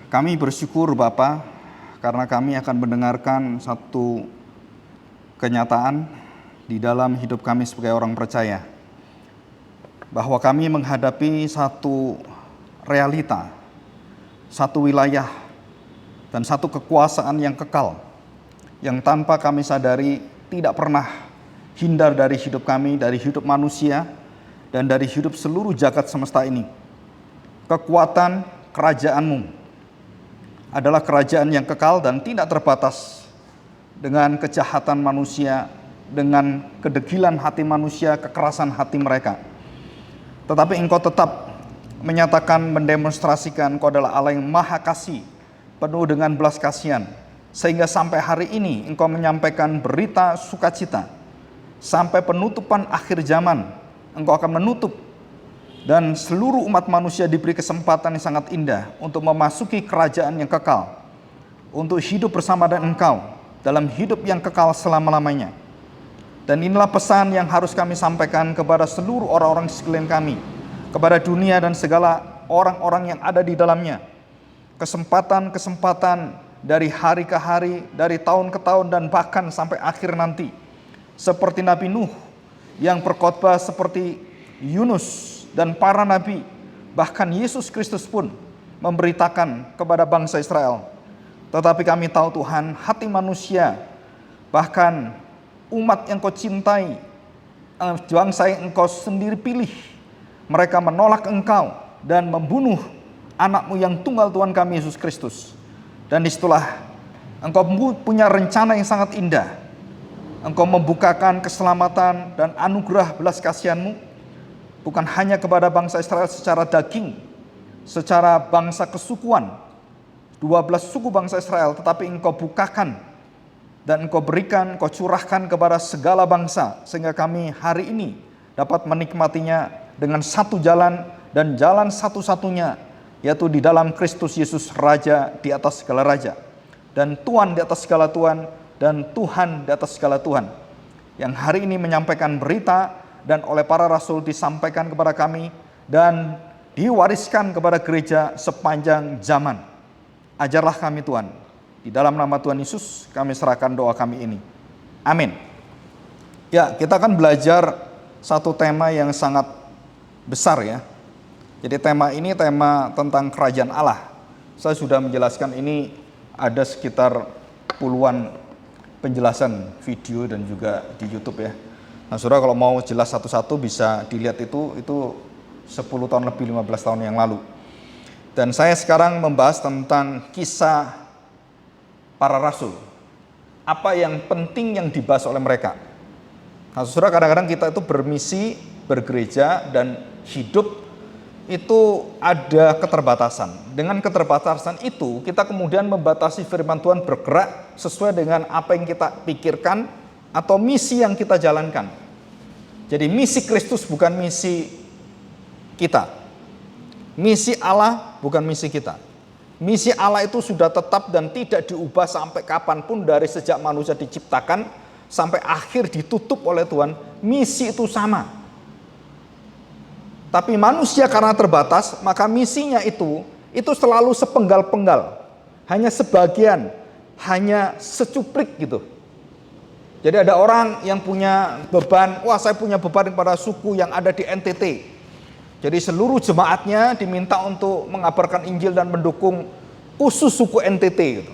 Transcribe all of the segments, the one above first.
Kami bersyukur Bapa karena kami akan mendengarkan satu kenyataan di dalam hidup kami sebagai orang percaya. Bahwa kami menghadapi satu realita, satu wilayah, dan satu kekuasaan yang kekal. Yang tanpa kami sadari tidak pernah hindar dari hidup kami, dari hidup manusia, dan dari hidup seluruh jagat semesta ini. Kekuatan kerajaan-Mu adalah kerajaan yang kekal dan tidak terbatas dengan kejahatan manusia, dengan kedegilan hati manusia, kekerasan hati mereka. Tetapi Engkau tetap menyatakan, mendemonstrasikan Engkau adalah Allah yang maha kasih, penuh dengan belas kasihan. Sehingga sampai hari ini Engkau menyampaikan berita sukacita. Sampai penutupan akhir zaman, Engkau akan menutup. Dan seluruh umat manusia diberi kesempatan yang sangat indah untuk memasuki kerajaan yang kekal. Untuk hidup bersama dengan Engkau dalam hidup yang kekal selama-lamanya. Dan inilah pesan yang harus kami sampaikan kepada seluruh orang-orang di sekeliling kami. Kepada dunia dan segala orang-orang yang ada di dalamnya. Kesempatan-kesempatan dari hari ke hari, dari tahun ke tahun, dan bahkan sampai akhir nanti. Seperti Nabi Nuh yang berkhotbah, seperti Yunus dan para nabi, bahkan Yesus Kristus pun memberitakan kepada bangsa Israel. Tetapi kami tahu Tuhan, hati manusia, bahkan umat yang Kau cintai, bangsa yang Engkau sendiri pilih, mereka menolak Engkau dan membunuh anak-Mu yang tunggal, Tuhan kami Yesus Kristus. Dan disitulah Engkau punya rencana yang sangat indah. Engkau membukakan keselamatan dan anugerah belas kasihan-Mu bukan hanya kepada bangsa Israel secara daging, secara bangsa kesukuan, 12 suku bangsa Israel, tetapi Engkau bukakan dan Engkau berikan, Engkau curahkan kepada segala bangsa, sehingga kami hari ini dapat menikmatinya dengan satu jalan dan jalan satu-satunya, yaitu di dalam Kristus Yesus, Raja di atas segala raja, dan Tuhan di atas segala Tuhan, dan Tuhan di atas segala Tuhan, yang hari ini menyampaikan berita dan oleh para rasul disampaikan kepada kami dan diwariskan kepada gereja sepanjang zaman. Ajarlah kami Tuhan. Di dalam nama Tuhan Yesus kami serahkan doa kami ini. Amin. Ya, kita akan belajar satu tema yang sangat besar ya. Jadi tema ini tema tentang kerajaan Allah. Saya sudah menjelaskan ini ada sekitar puluhan penjelasan video dan juga di YouTube ya. Nah, saudara kalau mau jelas satu-satu bisa dilihat itu 10 tahun lebih, 15 tahun yang lalu. Dan saya sekarang membahas tentang kisah para rasul. Apa yang penting yang dibahas oleh mereka. Nah, saudara, kadang-kadang kita itu bermisi, bergereja, dan hidup itu ada keterbatasan. Dengan keterbatasan itu, kita kemudian membatasi firman Tuhan bergerak sesuai dengan apa yang kita pikirkan atau misi yang kita jalankan. Jadi misi Kristus bukan misi kita. Misi Allah bukan misi kita. Misi Allah itu sudah tetap dan tidak diubah sampai kapanpun, dari sejak manusia diciptakan sampai akhir ditutup oleh Tuhan. Misi itu sama. Tapi manusia karena terbatas, maka misinya itu selalu sepenggal-penggal. Hanya sebagian, hanya secuplik gitu. Jadi ada orang yang punya beban, wah saya punya beban kepada suku yang ada di NTT. Jadi seluruh jemaatnya diminta untuk mengabarkan Injil dan mendukung khusus suku NTT gitu.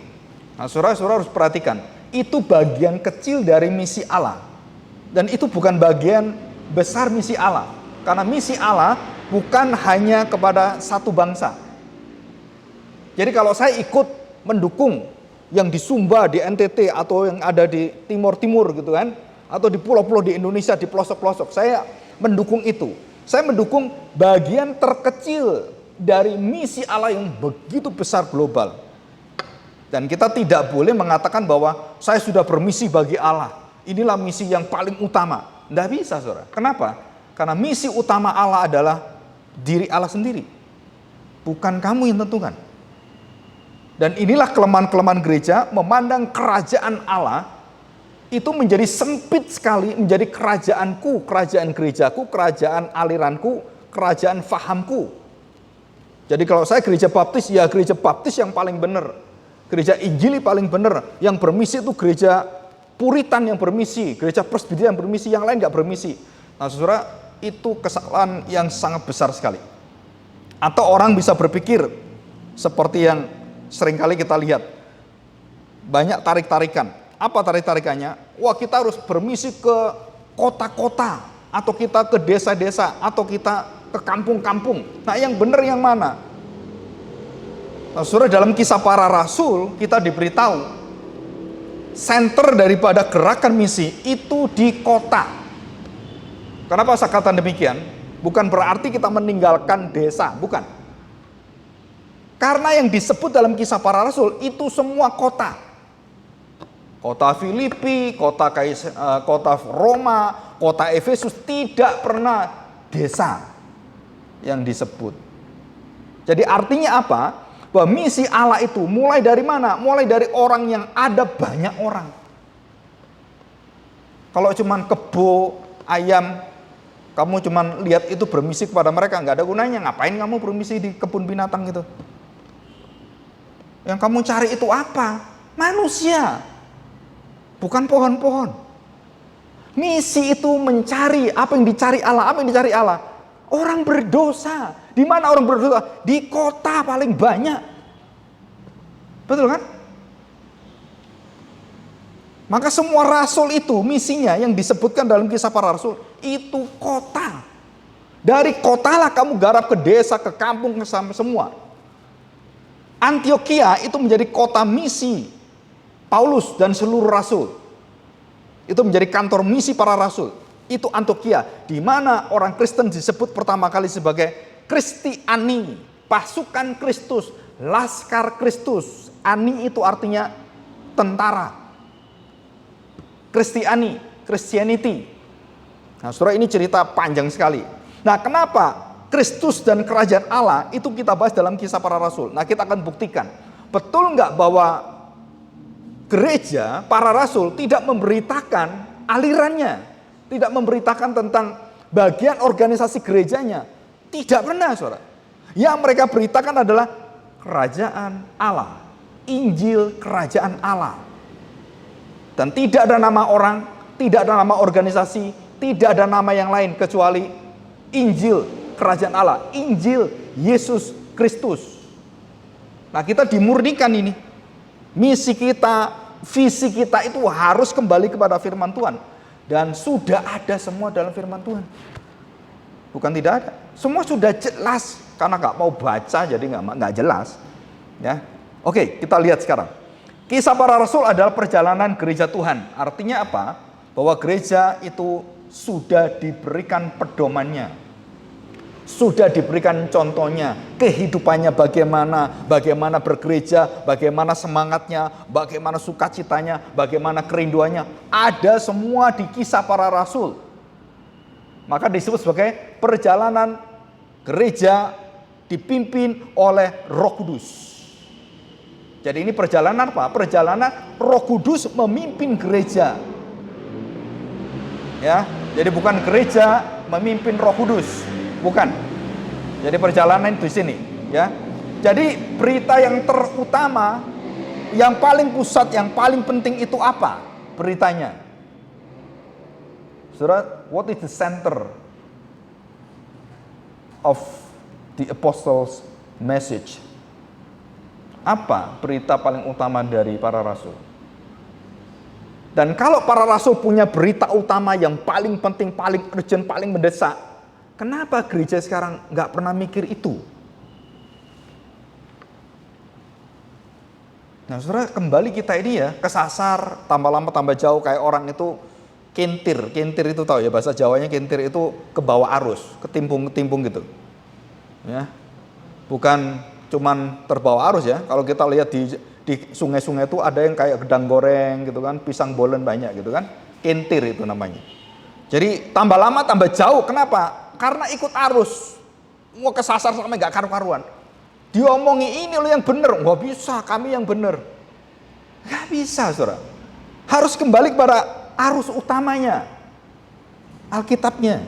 Nah, saudara-saudara harus perhatikan, itu bagian kecil dari misi Allah. Dan itu bukan bagian besar misi Allah. Karena misi Allah bukan hanya kepada satu bangsa. Jadi kalau saya ikut mendukung yang di Sumba, di NTT, atau yang ada di timur-timur gitu kan, atau di pulau-pulau di Indonesia, di pelosok-pelosok, saya mendukung itu. Saya mendukung bagian terkecil dari misi Allah yang begitu besar global. Dan kita tidak boleh mengatakan bahwa saya sudah bermisi bagi Allah. Inilah misi yang paling utama. Tidak bisa, saudara. Kenapa? Karena misi utama Allah adalah diri Allah sendiri. Bukan kamu yang tentukan. Dan inilah kelemahan-kelemahan gereja, memandang kerajaan Allah itu menjadi sempit sekali, menjadi kerajaanku, kerajaan gerejaku, kerajaan aliranku, kerajaan fahamku. Jadi kalau saya gereja baptis, ya gereja baptis yang paling benar. Gereja Injili paling benar. Yang bermisi itu gereja Puritan yang bermisi, gereja Presbyterian yang bermisi, yang lain nggak bermisi. Nah saudara, itu kesalahan yang sangat besar sekali. Atau orang bisa berpikir seperti yang seringkali kita lihat, banyak tarik-tarikan. Apa tarik-tarikannya? Wah, kita harus bermisi ke kota-kota, atau kita ke desa-desa, atau kita ke kampung-kampung. Nah yang benar yang mana? Nah, saudara, dalam Kisah Para Rasul kita diberitahu center daripada gerakan misi itu di kota. Kenapa saya katakan demikian? Bukan berarti kita meninggalkan desa, bukan. Karena yang disebut dalam Kisah Para Rasul itu semua kota. Kota Filipi, kota Roma, kota Efesus, tidak pernah desa yang disebut. Jadi artinya apa? Bahwa misi Allah itu mulai dari mana? Mulai dari orang yang ada banyak orang. Kalau cuman kebo, ayam, kamu cuman lihat itu bermisi kepada mereka, nggak ada gunanya. Ngapain kamu bermisi di kebun binatang gitu? Yang kamu cari itu apa? Manusia, bukan pohon-pohon. Misi itu mencari apa yang dicari Allah. Apa yang dicari Allah? Orang berdosa. Di mana orang berdosa? Di kota paling banyak. Betul kan? Maka semua rasul itu misinya yang disebutkan dalam Kisah Para Rasul itu kota. Dari kotalah kamu garap ke desa, ke kampung, ke semua. Antioquia itu menjadi kota misi Paulus dan seluruh rasul. Itu menjadi kantor misi para rasul. Itu Antioquia, di mana orang Kristen disebut pertama kali sebagai Kristiani, pasukan Kristus, laskar Kristus. Ani itu artinya tentara. Kristiani, Christianity. Nah, saudara, ini cerita panjang sekali. Nah, kenapa Kristus dan kerajaan Allah itu kita bahas dalam Kisah Para Rasul? Nah, kita akan buktikan. Betul nggak bahwa gereja para rasul tidak memberitakan alirannya, tidak memberitakan tentang bagian organisasi gerejanya? Tidak pernah, saudara. Yang mereka beritakan adalah kerajaan Allah, Injil kerajaan Allah. Dan tidak ada nama orang, tidak ada nama organisasi, tidak ada nama yang lain kecuali Injil kerajaan Allah, Injil Yesus Kristus. Nah, kita dimurnikan ini. Misi kita, visi kita itu harus kembali kepada firman Tuhan. Dan sudah ada semua dalam firman Tuhan. Bukan tidak ada. Semua sudah jelas. Karena nggak mau baca jadi nggak jelas. Ya. Oke, kita lihat sekarang. Kisah Para Rasul adalah perjalanan gereja Tuhan. Artinya apa? Bahwa gereja itu sudah diberikan pedomannya. Sudah diberikan contohnya, kehidupannya bagaimana bergereja, bagaimana semangatnya, bagaimana sukacitanya, bagaimana kerinduannya. Ada semua di Kisah Para Rasul. Maka disebut sebagai perjalanan gereja dipimpin oleh Roh Kudus. Jadi ini perjalanan apa? Perjalanan Roh Kudus memimpin gereja. Ya, jadi bukan gereja memimpin Roh Kudus. Bukan. Jadi perjalanan di sini, ya. Jadi berita yang terutama, yang paling pusat, yang paling penting itu apa? Beritanya. Saudara, what is the center of the apostles' message? Apa berita paling utama dari para rasul? Dan kalau para rasul punya berita utama yang paling penting, paling urgent, paling mendesak, kenapa gereja sekarang nggak pernah mikir itu? Nah, saudara, kembali kita ini ya kesasar, tambah lama tambah jauh, kayak orang itu kentir itu tahu ya, bahasa Jawanya kentir itu ke bawah arus, ketimpung gitu, ya, bukan cuman terbawa arus ya. Kalau kita lihat di sungai-sungai itu ada yang kayak gedang goreng gitu kan, pisang bolen banyak gitu kan, kentir itu namanya. Jadi tambah lama tambah jauh, kenapa? Karena ikut arus, mau kesasar sampai gak karu-karuan. Diomongi ini lo yang bener, nggak bisa, kami yang bener. Gak bisa, saudara. Harus kembali kepada arus utamanya, Alkitabnya.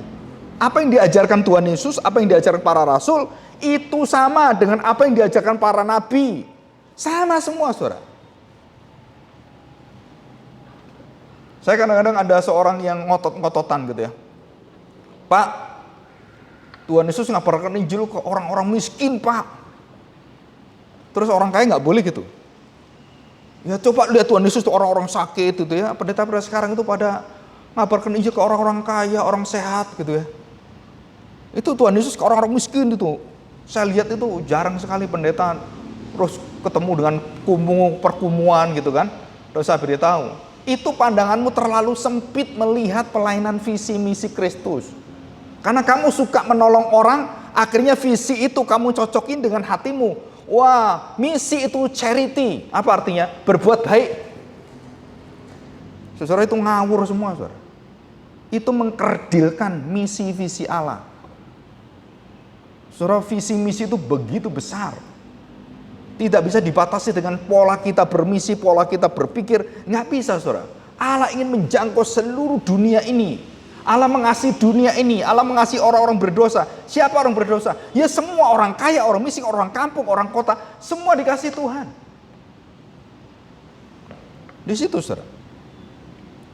Apa yang diajarkan Tuhan Yesus, apa yang diajarkan para rasul, Itu sama dengan apa yang diajarkan para nabi. Sama semua, saudara. Saya kadang-kadang ada seorang yang ngotot-ngototan gitu ya. Pak, Tuhan Yesus ngabarkan Injil ke orang-orang miskin, Pak. Terus orang kaya nggak boleh gitu. Ya coba lihat Tuhan Yesus tuh orang-orang sakit gitu ya. Pendeta-pendeta sekarang itu pada ngabarkan Injil ke orang-orang kaya, orang sehat gitu ya. Itu Tuhan Yesus ke orang-orang miskin itu. Saya lihat itu jarang sekali pendeta terus ketemu dengan perkumuan gitu kan. Terus saya beritahu, itu pandanganmu terlalu sempit melihat pelayanan visi misi Kristus. Karena kamu suka menolong orang, akhirnya visi itu kamu cocokin dengan hatimu. Wah, misi itu charity. Apa artinya? Berbuat baik. Saudara, itu ngawur semua, saudara. Itu mengkerdilkan misi visi Allah. Saudara, visi misi itu begitu besar. Tidak bisa dibatasi dengan pola kita bermisi, pola kita berpikir. Nggak bisa, saudara. Allah ingin menjangkau seluruh dunia ini. Allah mengasihi dunia ini, Allah mengasihi orang-orang berdosa. Siapa orang berdosa? Ya semua orang kaya, orang miskin, orang kampung, orang kota, semua dikasih Tuhan. Di situ, saudara.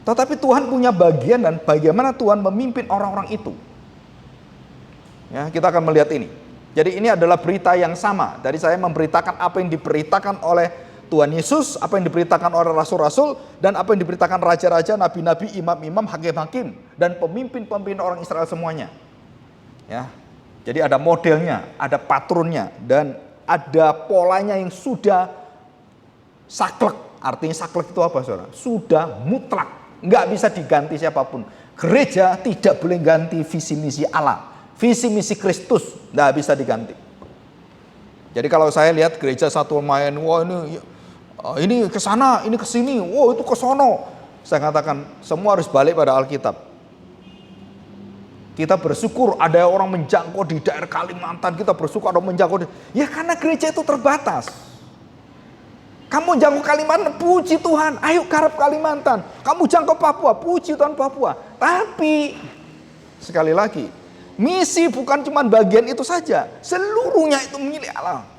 Tetapi Tuhan punya bagian dan bagaimana Tuhan memimpin orang-orang itu. Ya, kita akan melihat ini. Jadi ini adalah berita yang sama. Dari saya memberitakan apa yang diberitakan oleh Tuhan Yesus, apa yang diberitakan oleh rasul-rasul, dan apa yang diberitakan raja-raja, nabi-nabi, imam-imam, hakim-hakim, dan pemimpin-pemimpin orang Israel semuanya. Ya, jadi ada modelnya, ada patronnya, dan ada polanya yang sudah saklek. Artinya saklek itu apa, saudara? Sudah mutlak, nggak bisa diganti siapapun. Gereja tidak boleh ganti visi misi Allah, visi misi Kristus nggak bisa diganti. Jadi kalau saya lihat gereja satu main, wah ini ke sana, ini ke sini, wow itu ke sono. Saya katakan semua harus balik pada Alkitab. Kita bersyukur ada orang menjangkau di daerah Kalimantan, kita bersyukur ada menjangkau ya karena gereja itu terbatas. Kamu jangkau Kalimantan, puji Tuhan, ayo garap Kalimantan. Kamu jangkau Papua, puji Tuhan Papua. Tapi sekali lagi, misi bukan cuma bagian itu saja, seluruhnya itu milik Allah,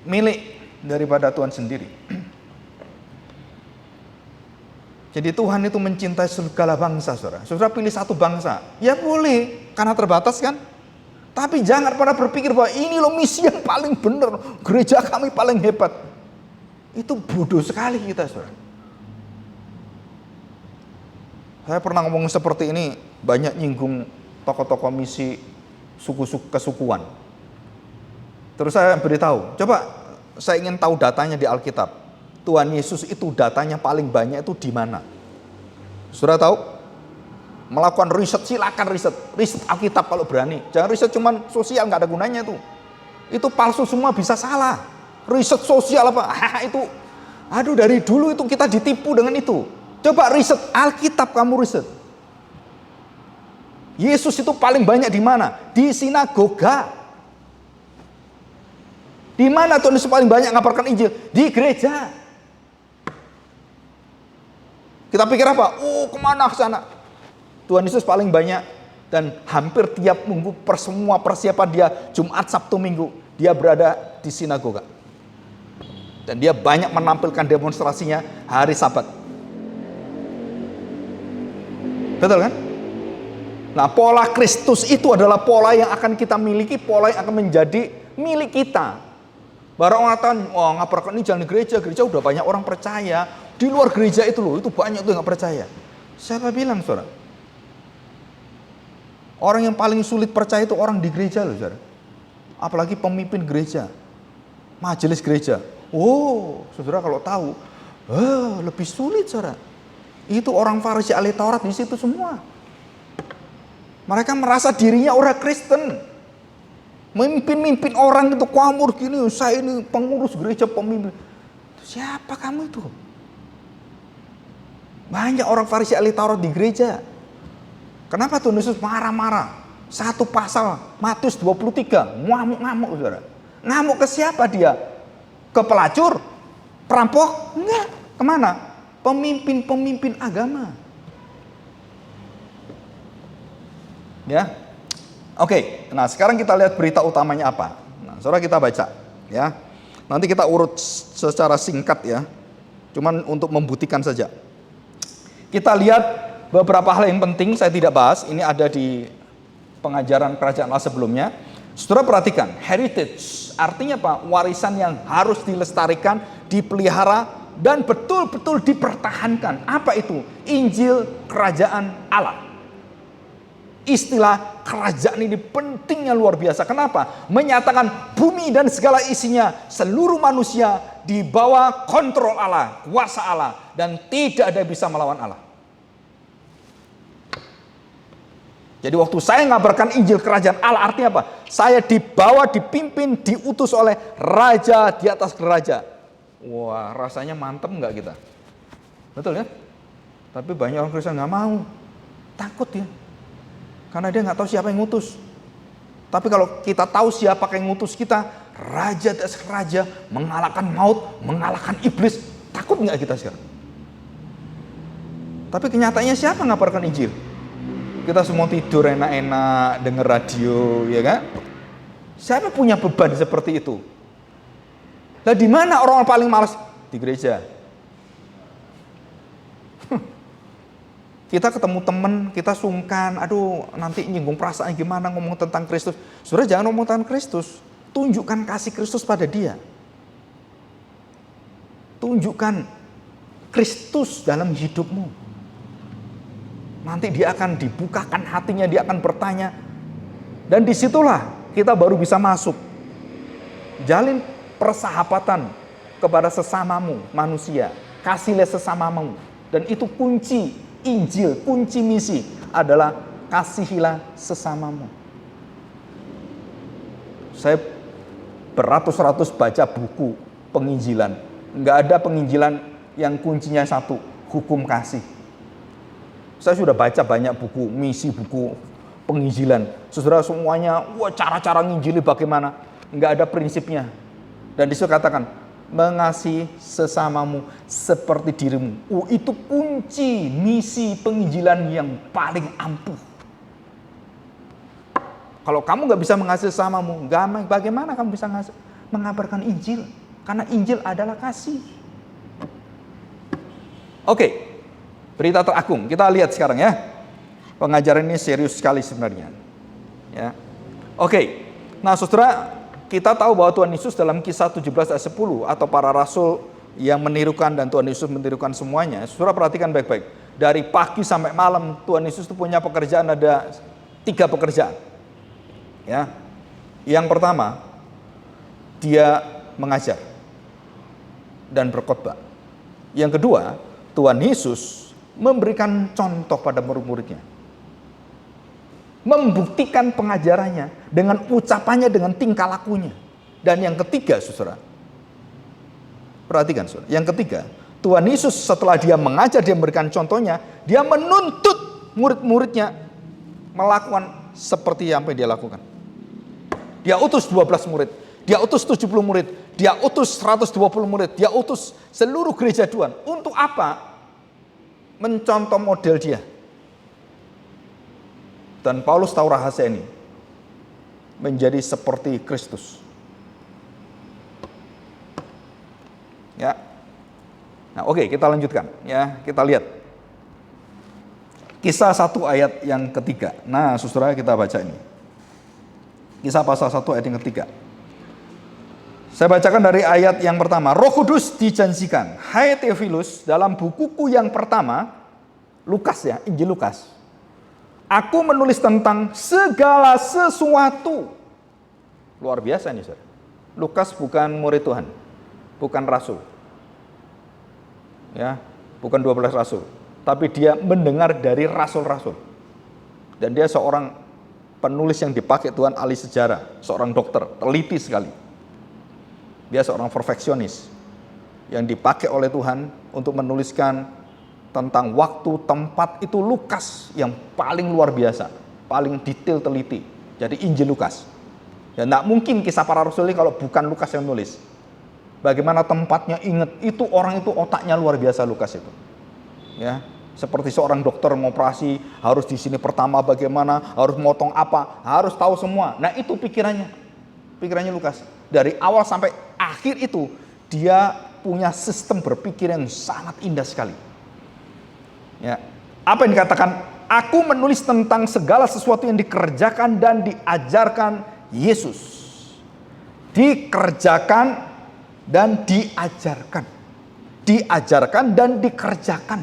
milik daripada Tuhan sendiri. Jadi Tuhan itu mencintai segala bangsa, saudara. Saudara pilih satu bangsa, ya boleh, karena terbatas kan. Tapi jangan pernah berpikir bahwa ini loh misi yang paling benar, gereja kami paling hebat. Itu bodoh sekali kita, saudara. Saya pernah ngomong seperti ini, banyak nyinggung tokoh-tokoh misi suku-suku kesukuan. Terus saya beritahu, coba saya ingin tahu datanya di Alkitab. Tuhan Yesus itu datanya paling banyak itu di mana? Saudara tahu? Melakukan riset, silakan riset Alkitab kalau berani. Jangan riset cuman sosial, nggak ada gunanya itu. Itu palsu semua, bisa salah. Riset sosial apa? Itu, aduh dari dulu itu kita ditipu dengan itu. Coba riset Alkitab, kamu riset. Yesus itu paling banyak di mana? Di sinagoga. Di mana Tuhan Yesus paling banyak ngabarkan Injil? Di gereja. Kita pikir apa? Oh, kemana ke sana? Tuhan Yesus paling banyak dan hampir tiap minggu semua persiapan dia Jumat, Sabtu, Minggu dia berada di sinagoga. Dan dia banyak menampilkan demonstrasinya hari Sabat. Betul kan? Nah, pola Kristus itu adalah pola yang akan kita miliki, pola yang akan menjadi milik kita. Barang orang ngabarkan ini jangan di gereja udah banyak orang percaya. Di luar gereja itu loh, itu banyak tuh yang gak percaya. Siapa bilang, saudara? Orang yang paling sulit percaya itu orang di gereja loh, saudara. Apalagi pemimpin gereja, majelis gereja. Oh, saudara kalau tahu, lebih sulit, saudara. Itu orang Farisi ahli Taurat di situ semua. Mereka merasa dirinya orang Kristen. Memimpin orang itu kuamur gini, saya ini pengurus gereja, pemimpin. Siapa kamu itu? Banyak orang Farisi ahli Taurat di gereja. Kenapa Tuhan Yesus marah-marah? Satu pasal Matius 23, ngamuk-ngamuk, saudara. Ngamuk ke siapa dia? Ke pelacur? Perampok? Enggak. Kemana? Pemimpin-pemimpin agama. Ya. Oke, nah sekarang kita lihat berita utamanya apa. Saudara kita baca ya. Nanti kita urut secara singkat ya. Cuman untuk membuktikan saja. Kita lihat beberapa hal yang penting, saya tidak bahas, ini ada di pengajaran kerajaan Allah sebelumnya. Saudara perhatikan, heritage artinya apa? Warisan yang harus dilestarikan, dipelihara, dan betul-betul dipertahankan. Apa itu? Injil kerajaan Allah. Istilah kerajaan ini pentingnya luar biasa. Kenapa? Menyatakan bumi dan segala isinya, seluruh manusia di bawah kontrol Allah, kuasa Allah, dan tidak ada yang bisa melawan Allah. Jadi waktu saya ngabarkan Injil kerajaan Allah, artinya apa? Saya dibawa, dipimpin, diutus oleh raja di atas raja. Wah, rasanya mantep nggak kita? Betul ya? Tapi banyak orang Kristen nggak mau, takut ya, karena dia nggak tahu siapa yang ngutus. Tapi kalau kita tahu siapa yang ngutus kita, raja di atas raja, mengalahkan maut, mengalahkan iblis, takut nggak kita sekarang? Tapi kenyataannya siapa ngabarkan Injil? Kita semua tidur enak-enak, denger radio, ya kan? Siapa punya beban seperti itu? Nah, di mana orang paling malas? Di gereja. Kita ketemu teman, kita sungkan, aduh nanti nyinggung perasaan gimana ngomong tentang Kristus. Saudara jangan ngomong tentang Kristus, tunjukkan kasih Kristus pada dia. Tunjukkan Kristus dalam hidupmu. Nanti dia akan dibukakan hatinya, dia akan bertanya. Dan disitulah kita baru bisa masuk. Jalin persahabatan kepada sesamamu manusia. Kasihlah sesamamu. Dan itu kunci Injil, kunci misi adalah kasihilah sesamamu. Saya beratus-ratus baca buku penginjilan. Nggak ada penginjilan yang kuncinya satu, hukum kasih. Saya sudah baca banyak buku misi, buku penginjilan. Saudara semuanya, wah cara-cara nginjili bagaimana? Nggak ada prinsipnya. Dan disitu katakan, mengasihi sesamamu seperti dirimu. Itu kunci misi penginjilan yang paling ampuh. Kalau kamu nggak bisa mengasihi sesamamu, bagaimana kamu bisa mengabarkan Injil? Karena Injil adalah kasih. Oke. Berita teragung, kita lihat sekarang ya. Pengajaran ini serius sekali sebenarnya. Ya. Oke. Nah, Saudara, kita tahu bahwa Tuhan Yesus dalam Kisah 17 ayat 10 atau para rasul yang menirukan dan Tuhan Yesus menirukan semuanya. Saudara perhatikan baik-baik. Dari pagi sampai malam Tuhan Yesus itu punya pekerjaan, ada 3 pekerjaan. Ya. Yang pertama, dia mengajar dan berkhotbah. Yang kedua, Tuhan Yesus memberikan contoh pada murid-muridnya. Membuktikan pengajarannya dengan ucapannya, dengan tingkah lakunya. Dan yang ketiga, Saudara. Perhatikan, Saudara. Yang ketiga, Tuhan Yesus setelah dia mengajar, dia memberikan contohnya, dia menuntut murid-muridnya melakukan seperti yang dia lakukan. Dia utus 12 murid, dia utus 70 murid, dia utus 120 murid, dia utus seluruh gereja Tuhan. Untuk apa? Mencontoh model dia. Dan Paulus tahu rahasia ini. Menjadi seperti Kristus. Ya. Nah, oke, kita lanjutkan ya. Kita lihat. Kisah 1 ayat yang ketiga. Nah, Saudara kita baca ini. Kisah pasal 1 ayat yang ketiga. Saya bacakan dari ayat yang pertama. Roh Kudus dijanjikan, hai Theophilus, dalam bukuku yang pertama, Lukas ya, Injil Lukas. Aku menulis tentang segala sesuatu. Luar biasa nih, saudara. Lukas bukan murid Tuhan, bukan rasul. Ya, bukan 12 rasul. Tapi dia mendengar dari rasul-rasul. Dan dia seorang penulis yang dipakai Tuhan, ahli sejarah, seorang dokter, teliti sekali. Dia seorang perfeksionis yang dipakai oleh Tuhan untuk menuliskan tentang waktu, tempat. Itu Lukas yang paling luar biasa, paling detail teliti. Jadi Injil Lukas. Ya enggak mungkin kisah para rasul ini kalau bukan Lukas yang nulis. Bagaimana tempatnya, ingat, itu orang itu otaknya luar biasa Lukas itu. Ya, seperti seorang dokter mengoperasi, harus di sini pertama bagaimana, harus motong apa, harus tahu semua. Nah, itu pikirannya Lukas. dari awal sampai akhir itu dia punya sistem berpikir yang sangat indah sekali. Ya. Apa yang dikatakan? Aku menulis tentang segala sesuatu yang dikerjakan dan diajarkan Yesus. Dikerjakan dan diajarkan. Diajarkan dan dikerjakan.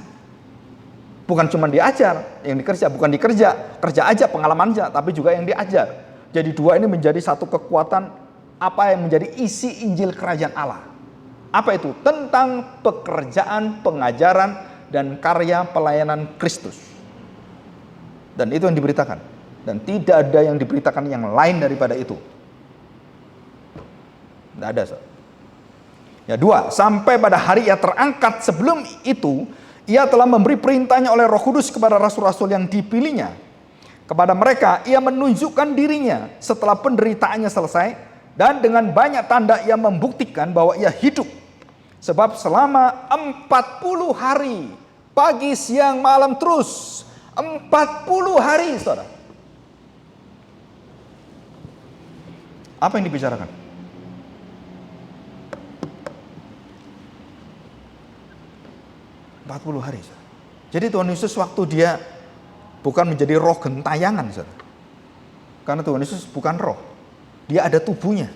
Bukan cuma diajar, yang dikerja, bukan dikerja, kerja aja, pengalaman aja, tapi juga yang diajar. Jadi dua ini menjadi satu kekuatan apa yang menjadi isi Injil Kerajaan Allah. Apa itu? Tentang pekerjaan, pengajaran, dan karya pelayanan Kristus. Dan itu yang diberitakan. Dan tidak ada yang diberitakan yang lain daripada itu. Tidak ada. Ya, 2. Sampai pada hari ia terangkat, sebelum itu ia telah memberi perintahnya oleh Roh Kudus kepada rasul-rasul yang dipilihnya. Kepada mereka ia menunjukkan dirinya setelah penderitaannya selesai, dan dengan banyak tanda ia membuktikan bahwa ia hidup. Sebab selama 40 hari, pagi, siang, malam terus, 40 hari, saudara. Apa yang dibicarakan? Puluh hari. Saudara. Jadi Tuhan Yesus waktu dia bukan menjadi roh gentayangan, saudara. Karena Tuhan Yesus bukan roh. Dia ada tubuhnya.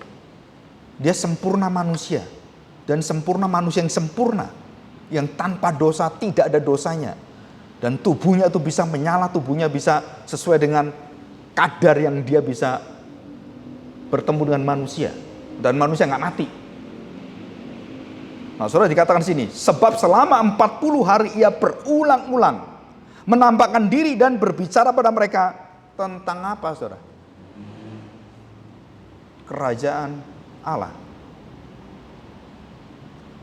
Dia sempurna manusia. Dan sempurna manusia yang sempurna. Yang tanpa dosa, tidak ada dosanya. Dan tubuhnya itu bisa menyala, tubuhnya bisa sesuai dengan kadar yang dia bisa bertemu dengan manusia. Dan manusia nggak mati. Nah, saudara, dikatakan di sini, sebab selama 40 hari ia berulang-ulang menampakkan diri dan berbicara pada mereka tentang apa, saudara? Kerajaan Allah.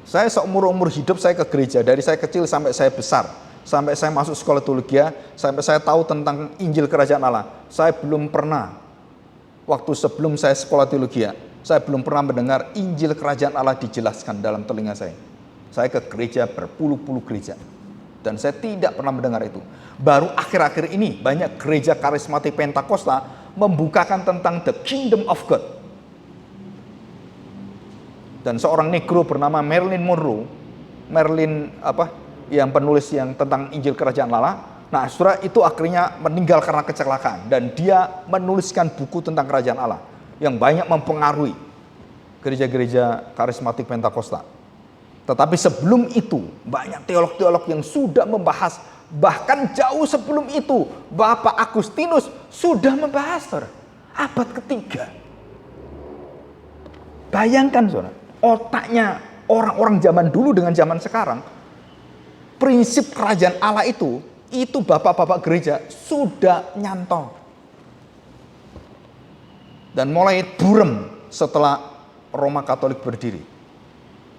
Saya seumur-umur hidup saya ke gereja, dari saya kecil sampai saya besar, sampai saya masuk sekolah teologi, sampai saya tahu tentang Injil Kerajaan Allah. Saya belum pernah, waktu sebelum saya sekolah teologi, saya belum pernah mendengar Injil Kerajaan Allah dijelaskan dalam telinga saya. Saya ke gereja berpuluh-puluh gereja. Dan saya tidak pernah mendengar itu. Baru akhir-akhir ini banyak gereja karismatik Pentakosta membukakan tentang the kingdom of God. Dan seorang negro bernama Marilyn Monroe, yang penulis yang tentang Injil Kerajaan Allah. Nah, saudara, itu akhirnya meninggal karena kecelakaan. Dan dia menuliskan buku tentang Kerajaan Allah yang banyak mempengaruhi gereja-gereja karismatik Pentakosta. Tetapi sebelum itu banyak teolog-teolog yang sudah membahas, bahkan jauh sebelum itu Bapak Agustinus sudah membahas, saudara, abad ketiga. Bayangkan, saudara, otaknya orang-orang zaman dulu dengan zaman sekarang. Prinsip kerajaan Allah itu bapak-bapak gereja sudah nyantol. Dan mulai burem setelah Roma Katolik berdiri.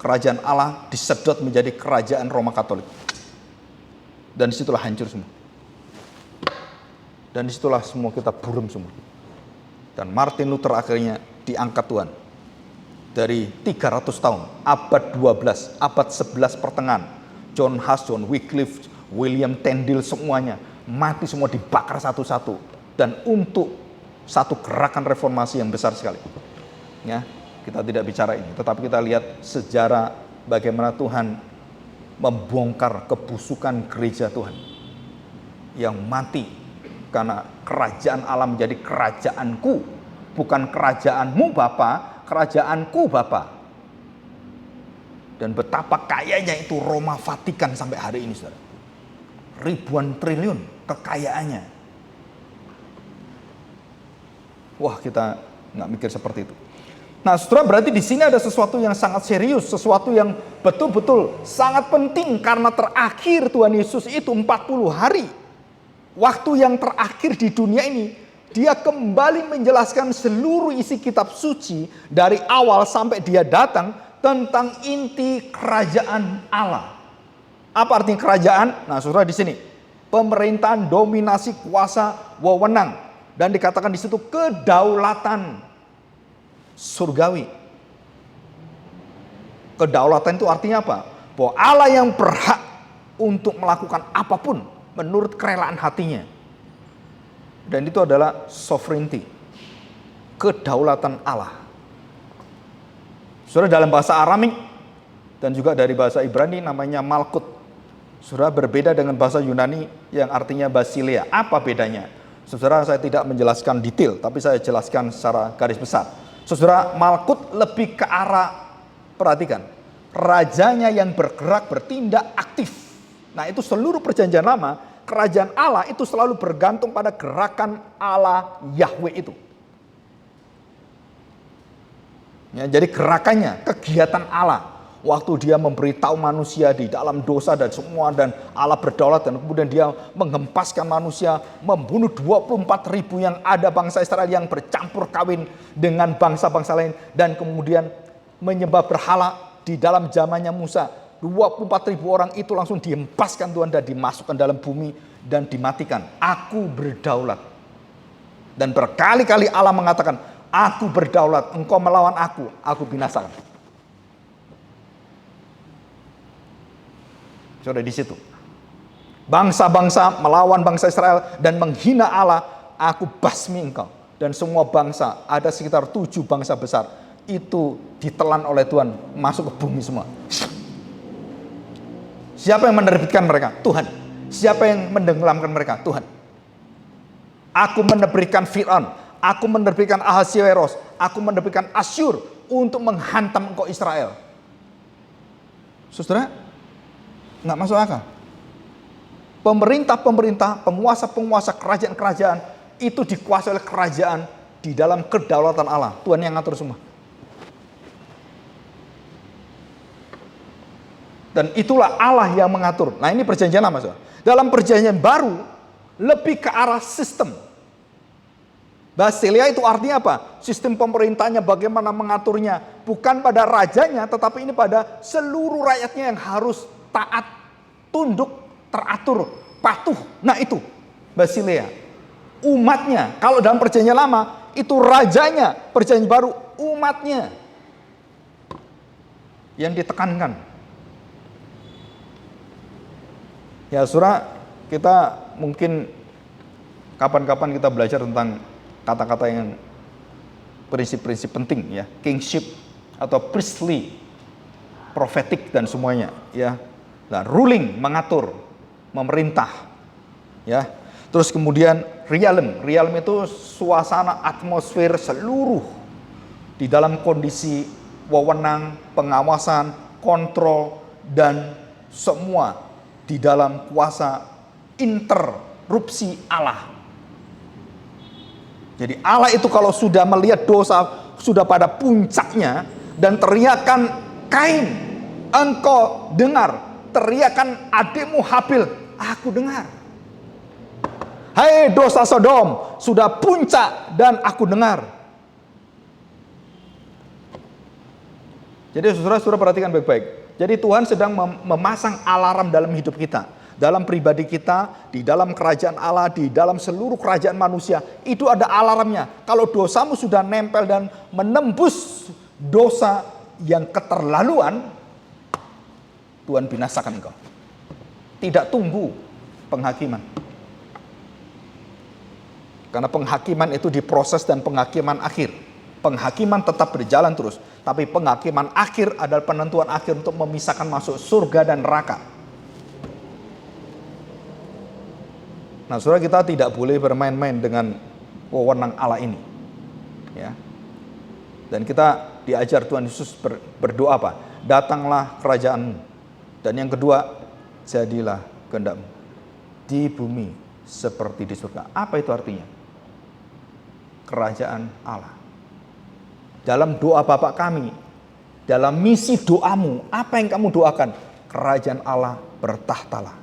Kerajaan Allah disedot menjadi kerajaan Roma Katolik. Dan disitulah hancur semua. Dan disitulah semua kita burem semua. Dan Martin Luther akhirnya diangkat Tuhan. Dari 300 tahun, abad 12, abad 11 pertengahan. John Huss, John Wycliffe, William Tyndale, semuanya mati semua, dibakar satu-satu. Dan untuk satu gerakan reformasi yang besar sekali. Ya, kita tidak bicara ini, tetapi kita lihat sejarah bagaimana Tuhan membongkar kebusukan gereja Tuhan yang mati karena kerajaan Allah menjadi kerajaanku, bukan kerajaanmu Bapa, kerajaanku Bapa. Dan betapa kayanya itu Roma Vatikan sampai hari ini, saudara. Ribuan triliun kekayaannya. Wah, kita nggak mikir seperti itu. Nah, saudara, berarti di sini ada sesuatu yang sangat serius, sesuatu yang betul-betul sangat penting, karena terakhir Tuhan Yesus itu 40 hari. Waktu yang terakhir di dunia ini, dia kembali menjelaskan seluruh isi kitab suci dari awal sampai dia datang tentang inti kerajaan Allah. Apa artinya kerajaan? Nah, saudara, di sini pemerintahan, dominasi, kuasa, wewenang. Dan dikatakan di situ kedaulatan surgawi. Kedaulatan itu artinya apa? Bahwa Allah yang berhak untuk melakukan apapun menurut kerelaan hatinya. Dan itu adalah sovereignty. Kedaulatan Allah. Saudara, dalam bahasa Aramik dan juga dari bahasa Ibrani namanya Malkut. Saudara, berbeda dengan bahasa Yunani yang artinya Basilea. Apa bedanya? Saudara, saya tidak menjelaskan detail, tapi saya jelaskan secara garis besar. Saudara, Malkut lebih ke arah, perhatikan, rajanya yang bergerak, bertindak aktif. Nah, itu seluruh perjanjian lama, kerajaan Allah itu selalu bergantung pada gerakan Allah Yahweh itu. Ya, jadi gerakannya, kegiatan Allah. Waktu dia memberitahu manusia di dalam dosa dan semua, dan Allah berdaulat, dan kemudian dia menghempaskan manusia, membunuh 24.000 yang ada bangsa Israel yang bercampur kawin dengan bangsa-bangsa lain, dan kemudian menyembah berhala di dalam zamannya Musa. 24.000 orang itu langsung dihempaskan Tuhan dan dimasukkan dalam bumi dan dimatikan. Aku berdaulat. Dan berkali-kali Allah mengatakan, aku berdaulat, engkau melawan aku binasakan. Sudah di situ. Bangsa-bangsa melawan bangsa Israel dan menghina Allah, aku basmi engkau. Dan semua bangsa, ada sekitar 7 bangsa besar, itu ditelan oleh Tuhan, masuk ke bumi semua. Siapa yang menerbitkan mereka? Tuhan. Siapa yang menenggelamkan mereka? Tuhan. Aku menerbitkan Fir'aun, aku menerbitkan Ahasveros, aku menerbitkan Asyur untuk menghantam engkau Israel. Saudara, nggak masuk akal. Pemerintah-pemerintah, penguasa-penguasa, kerajaan-kerajaan itu dikuasai oleh kerajaan di dalam kedaulatan Allah. Tuhan yang ngatur semua. Dan itulah Allah yang mengatur. Nah, ini perjanjian lama, saudara. Dalam perjanjian baru lebih ke arah sistem. Basileia itu artinya apa? Sistem pemerintahnya, bagaimana mengaturnya. Bukan pada rajanya, tetapi ini pada seluruh rakyatnya yang harus taat, tunduk, teratur, patuh. Nah, itu Basileia. Umatnya, kalau dalam perjanjian lama itu rajanya, perjanjian baru umatnya yang ditekankan. Ya, saudara, kita mungkin kapan-kapan kita belajar tentang kata-kata yang prinsip-prinsip penting, ya, kingship atau priestly, prophetic dan semuanya, ya. Nah, ruling, mengatur, memerintah, ya. Terus kemudian realm itu suasana, atmosfer seluruh di dalam kondisi wewenang, pengawasan, kontrol, dan semua di dalam kuasa interupsi Allah. Jadi Allah itu kalau sudah melihat dosa sudah pada puncaknya dan teriakan Kain, engkau dengar, teriakan adikmu Habil, aku dengar. Hai dosa Sodom, sudah puncak dan aku dengar. Jadi saudara-saudara perhatikan baik-baik. Jadi Tuhan sedang memasang alarm dalam hidup kita, dalam pribadi kita, di dalam kerajaan Allah, di dalam seluruh kerajaan manusia. Itu ada alarmnya. Kalau dosamu sudah nempel dan menembus dosa yang keterlaluan, Tuhan binasakan engkau. Tidak tunggu penghakiman. Karena penghakiman itu diproses dan penghakiman akhir. Penghakiman tetap berjalan terus, tapi penghakiman akhir adalah penentuan akhir untuk memisahkan masuk surga dan neraka. Nah, saudara, kita tidak boleh bermain-main dengan wewenang Allah ini, ya. Dan kita diajar Tuhan Yesus berdoa apa? Datanglah kerajaanmu. Dan yang kedua, jadilah kehendakmu di bumi seperti di surga. Apa itu artinya? Kerajaan Allah. Dalam doa Bapa kami, dalam misi doamu, apa yang kamu doakan? Kerajaan Allah bertahtalah.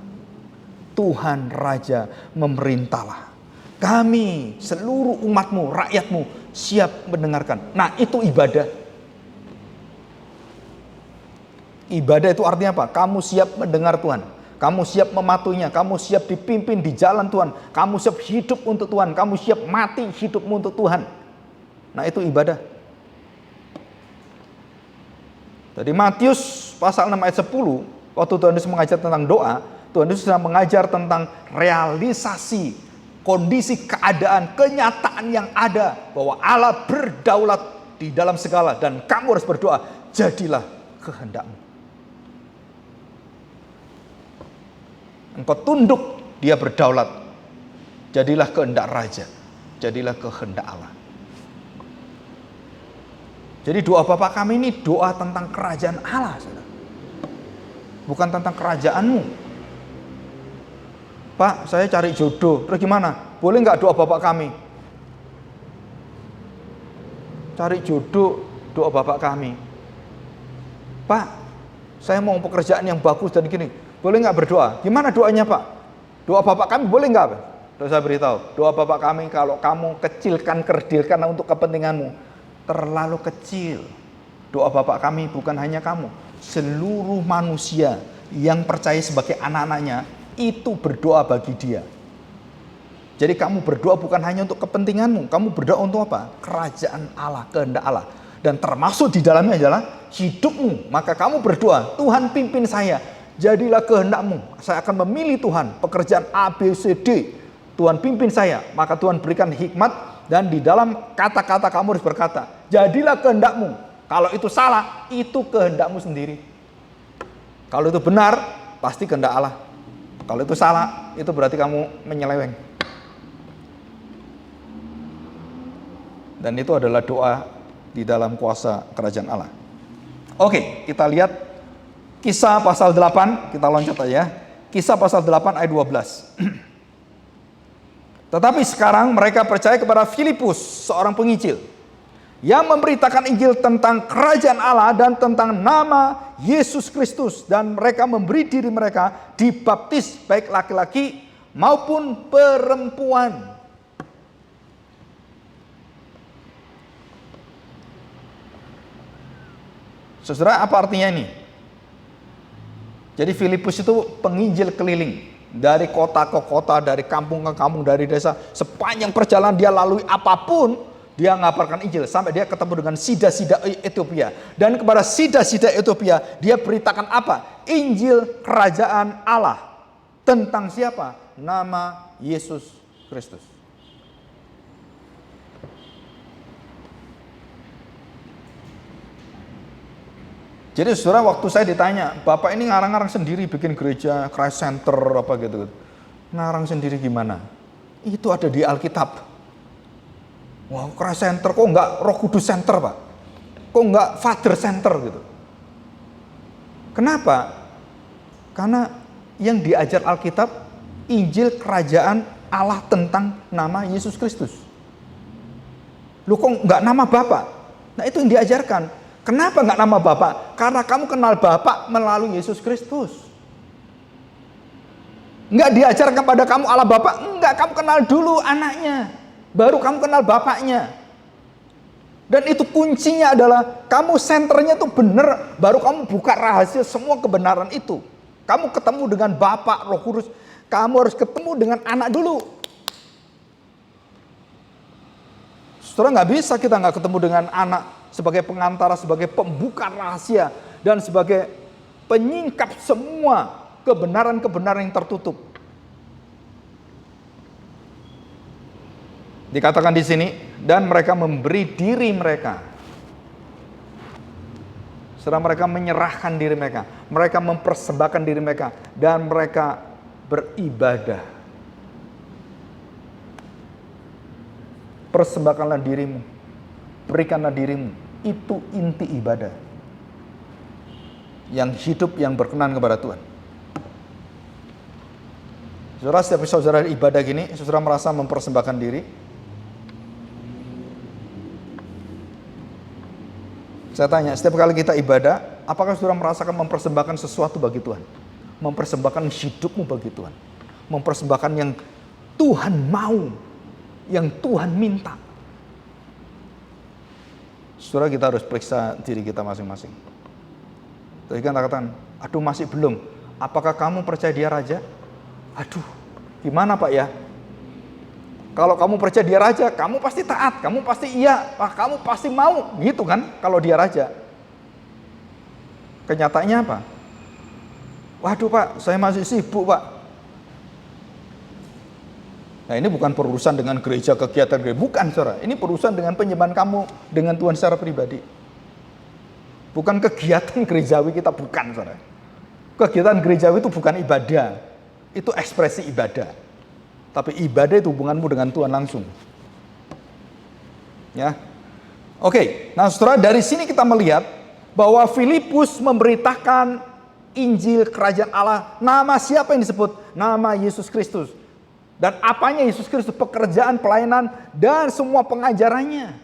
Tuhan Raja memerintahlah. Kami, seluruh umatmu, rakyatmu, siap mendengarkan. Nah, itu ibadah. Ibadah itu artinya apa? Kamu siap mendengar Tuhan. Kamu siap mematuhinya. Kamu siap dipimpin di jalan Tuhan. Kamu siap hidup untuk Tuhan. Kamu siap mati hidupmu untuk Tuhan. Nah, itu ibadah. Jadi Matius pasal 6 ayat 10, waktu Tuhan Yesus mengajar tentang doa, Tuhan Yesus sedang mengajar tentang realisasi kondisi keadaan, kenyataan yang ada bahwa Allah berdaulat di dalam segala, dan kamu harus berdoa, jadilah kehendakmu. Engkau tunduk, dia berdaulat. Jadilah kehendak raja, jadilah kehendak Allah. Jadi doa Bapa kami ini doa tentang kerajaan Allah, saudara. Bukan tentang kerajaanmu. Pak, saya cari jodoh, terus gimana? Boleh nggak doa Bapak kami? Cari jodoh, doa Bapak kami. Pak, saya mau pekerjaan yang bagus dan gini, boleh nggak berdoa? Gimana doanya Pak? Doa Bapak kami boleh nggak? Terus saya beritahu, doa Bapak kami kalau kamu kecilkan, kerdilkan untuk kepentinganmu, terlalu kecil. Doa Bapak kami bukan hanya kamu, seluruh manusia yang percaya sebagai anak-anaknya itu berdoa bagi dia. Jadi kamu berdoa bukan hanya untuk kepentinganmu, kamu berdoa untuk apa? Kerajaan Allah, kehendak Allah. Dan termasuk di dalamnya adalah hidupmu. Maka kamu berdoa, Tuhan pimpin saya, jadilah kehendakmu. Saya akan memilih Tuhan, pekerjaan A, B, C, D. Tuhan pimpin saya, maka Tuhan berikan hikmat. Dan di dalam kata-kata kamu harus berkata, jadilah kehendakmu. Kalau itu salah, itu kehendakmu sendiri. Kalau itu benar, pasti kehendak Allah. Kalau itu salah, itu berarti kamu menyeleweng. Dan itu adalah doa di dalam kuasa kerajaan Allah. Oke, kita lihat Kisah pasal 8, kita loncat aja. Kisah pasal 8 ayat 12. Tetapi sekarang mereka percaya kepada Filipus, seorang penginjil, yang memberitakan Injil tentang kerajaan Allah dan tentang nama Yesus Kristus. Dan mereka memberi diri mereka dibaptis, baik laki-laki maupun perempuan. Saudara, apa artinya ini? Jadi Filipus itu penginjil keliling. Dari kota ke kota, dari kampung ke kampung, dari desa. Sepanjang perjalanan dia lalui apapun, dia ngabarkan Injil. Sampai dia ketemu dengan sida-sida Ethiopia. Dan kepada sida-sida Ethiopia, dia beritakan apa? Injil kerajaan Allah. Tentang siapa? Nama Yesus Kristus. Jadi saudara, waktu saya ditanya, Bapak ini ngarang-ngarang sendiri bikin gereja, Christ Center apa gitu. Ngarang sendiri gimana? Itu ada di Alkitab. Wah, Christ Center kok enggak Roh Kudus Center, Pak? Kok enggak Father Center gitu? Kenapa? Karena yang diajar Alkitab, Injil kerajaan Allah tentang nama Yesus Kristus. Lu kok enggak nama Bapak? Nah, itu yang diajarkan. Kenapa enggak nama Bapak? Karena kamu kenal Bapak melalui Yesus Kristus. Enggak diajarkan pada kamu Allah Bapak. Enggak, kamu kenal dulu anaknya. Baru kamu kenal Bapaknya. Dan itu kuncinya adalah kamu senternya tuh benar. Baru kamu buka rahasia semua kebenaran itu. Kamu ketemu dengan Bapak, Roh Kudus. Kamu harus ketemu dengan anak dulu. Saudara, nggak bisa kita nggak ketemu dengan anak sebagai pengantara, sebagai pembuka rahasia, dan sebagai penyingkap semua kebenaran-kebenaran yang tertutup. Dikatakan di sini, dan mereka memberi diri mereka. Setelah mereka menyerahkan diri mereka, mereka mempersembahkan diri mereka, dan mereka beribadah. Persembahkanlah dirimu, berikanlah dirimu, itu inti ibadah. Yang hidup, yang berkenan kepada Tuhan. Saudara, setiap saudara ibadah gini, saudara merasa mempersembahkan diri. Saya tanya, setiap kali kita ibadah, apakah saudara merasakan mempersembahkan sesuatu bagi Tuhan? Mempersembahkan hidupmu bagi Tuhan. Mempersembahkan yang Tuhan mau, yang Tuhan minta. Saudara, kita harus periksa diri kita masing-masing. Tadi kan katakan, aduh masih belum. Apakah kamu percaya dia raja? Aduh, gimana Pak ya? Kalau kamu percaya dia raja, kamu pasti taat, kamu pasti iya, kamu pasti mau, gitu kan? Kalau dia raja. Kenyataannya apa? Waduh Pak, saya masih sibuk Pak. Nah, ini bukan perurusan dengan gereja, kegiatan gereja, bukan saudara. Ini perurusan dengan penyembahan kamu dengan Tuhan secara pribadi. Bukan kegiatan gerejawi kita, bukan, saudara. Kegiatan gerejawi itu bukan ibadah, itu ekspresi ibadah. Tapi ibadah itu hubunganmu dengan Tuhan langsung. Ya, oke. Nah, saudara, dari sini kita melihat bahwa Filipus memberitakan Injil Kerajaan Allah. Nama siapa yang disebut? Nama Yesus Kristus. Dan apanya Yesus Kristus? Pekerjaan, pelayanan, dan semua pengajarannya.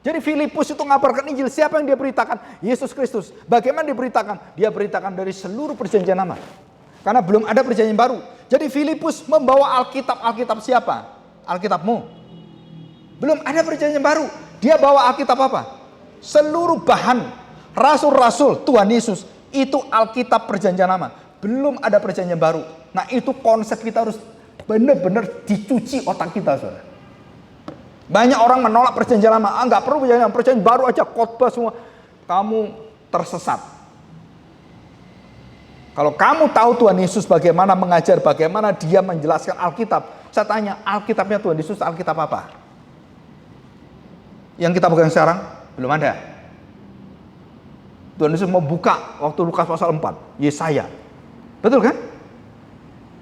Jadi Filipus itu ngabarkan Injil. Siapa yang dia beritakan? Yesus Kristus. Bagaimana diberitakan? Dia beritakan dari seluruh perjanjian lama. Karena belum ada perjanjian baru. Jadi Filipus membawa Alkitab. Alkitab siapa? Alkitabmu. Belum ada perjanjian baru. Dia bawa Alkitab apa? Seluruh bahan rasul-rasul Tuhan Yesus itu Alkitab perjanjian lama. Belum ada perjanjian baru. Nah, itu konsep kita harus benar-benar dicuci otak kita, saudara. Banyak orang menolak perjanjian lama. Enggak perlu perjanjian baru aja, khotbah semua. Kamu tersesat. Kalau kamu tahu Tuhan Yesus bagaimana mengajar, bagaimana dia menjelaskan Alkitab. Saya tanya, Alkitabnya Tuhan Yesus Alkitab apa? Yang kita pegang sekarang belum ada. Tuhan Yesus membuka waktu Lukas pasal 4, Yesaya. Betul kan?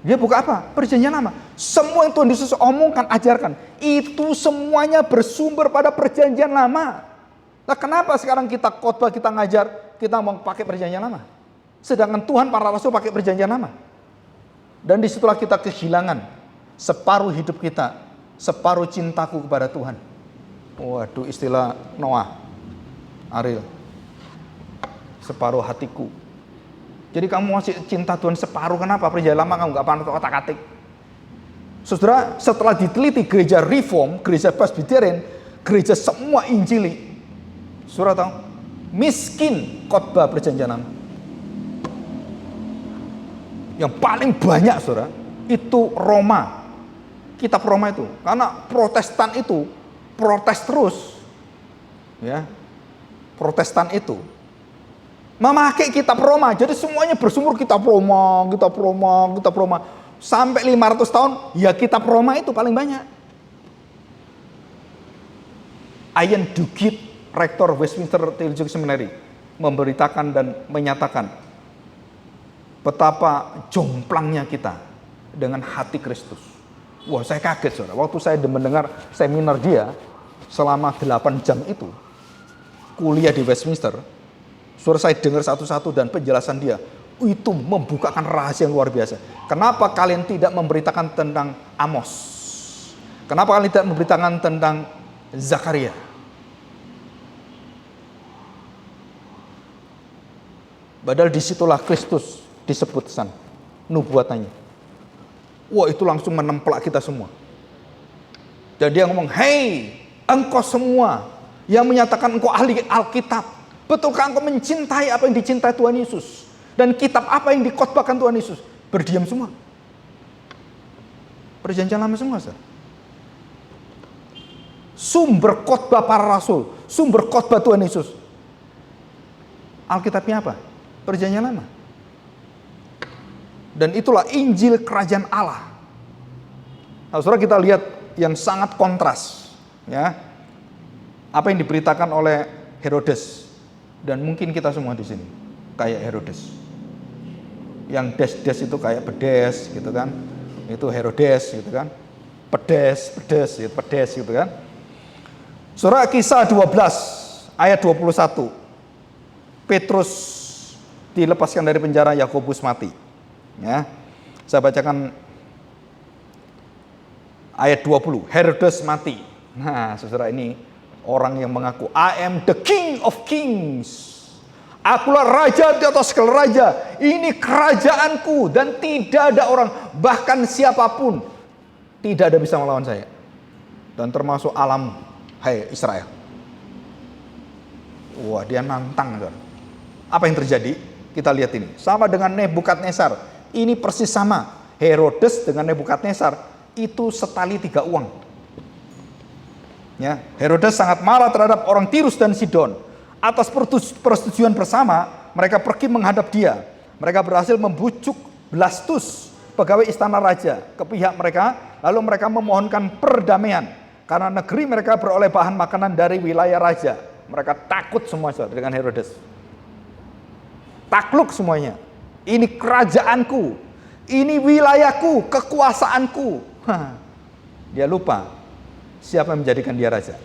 Dia buka apa? Perjanjian lama. Semua yang Tuhan Yesus omongkan, ajarkan, itu semuanya bersumber pada perjanjian lama. Nah, kenapa sekarang kita khotbah, kita ngajar, kita mau pakai perjanjian lama? Sedangkan Tuhan, para rasul pakai perjanjian lama. Dan disitulah kita kehilangan separuh hidup kita, separuh cintaku kepada Tuhan. Waduh, istilah Noah, Ariel. Separuh hatiku. Jadi kamu masih cinta Tuhan separuh, kenapa? Perjanjian lama kamu gak pernah otak-atik. Saudara, setelah diteliti gereja Reform, gereja Presbyterian, gereja semua Injili, saudara tahu, miskin khotbah perjanjian lama. Yang paling banyak, saudara, itu Roma. Kitab Roma itu. Karena Protestan itu protes terus. Ya. Protestan itu memakai kitab Roma. Jadi semuanya bersumber kitab Roma. Sampai 500 tahun, ya kitab Roma itu paling banyak. Ian Duguid, rektor Westminster Theological Seminary, memberitakan dan menyatakan betapa jomplangnya kita dengan hati Kristus. Wah, saya kaget, saudara. Waktu saya mendengar seminar dia selama 8 jam itu, kuliah di Westminster, saudara, saya dengar satu-satu dan penjelasan dia itu membukakan rahasia yang luar biasa. Kenapa kalian tidak memberitakan tentang Amos? Kenapa kalian tidak memberitakan tentang Zakaria? Padahal disitulah Kristus disebut sana, nubuatannya. Wah, itu langsung menemplak kita semua. Dan dia ngomong, hei, engkau semua yang menyatakan engkau ahli Alkitab, betulkah engkau mencintai apa yang dicintai Tuhan Yesus? Dan kitab apa yang dikhotbahkan Tuhan Yesus? Berdiam semua. Perjanjian lama semua, saudara. Sumber khotbah para rasul, sumber khotbah Tuhan Yesus. Alkitabnya apa? Perjanjian lama. Dan itulah Injil Kerajaan Allah. Nah, saudara, kita lihat yang sangat kontras, ya. Apa yang diberitakan oleh Herodes, dan mungkin kita semua di sini kayak Herodes. Yang des-des itu kayak pedes gitu kan. Itu Herodes gitu kan. Pedes gitu kan. Surah Kisah 12 ayat 21. Petrus dilepaskan dari penjara, Yakobus mati. Ya. Saya bacakan ayat 20. Herodes mati. Nah, saudara, ini orang yang mengaku I am the king of kings. Akulah raja di atas segala raja. Ini kerajaanku dan tidak ada orang, bahkan siapapun, tidak ada bisa melawan saya. Dan termasuk alam, hai Israel. Wah, dia nantang. Apa yang terjadi? Kita lihat ini. Sama dengan Nebukadnezar. Ini persis sama. Herodes dengan Nebukadnezar itu setali 3 uang. Ya, Herodes sangat marah terhadap orang Tirus dan Sidon. Atas persetujuan bersama, mereka pergi menghadap dia. Mereka berhasil membujuk Blastus, pegawai istana raja, ke pihak mereka. Lalu mereka memohonkan perdamaian. Karena negeri mereka beroleh bahan makanan dari wilayah raja. Mereka takut semua dengan Herodes. takluk semuanya. Ini kerajaanku, ini wilayahku, kekuasaanku. Dia lupa siapa yang menjadikan dia raja.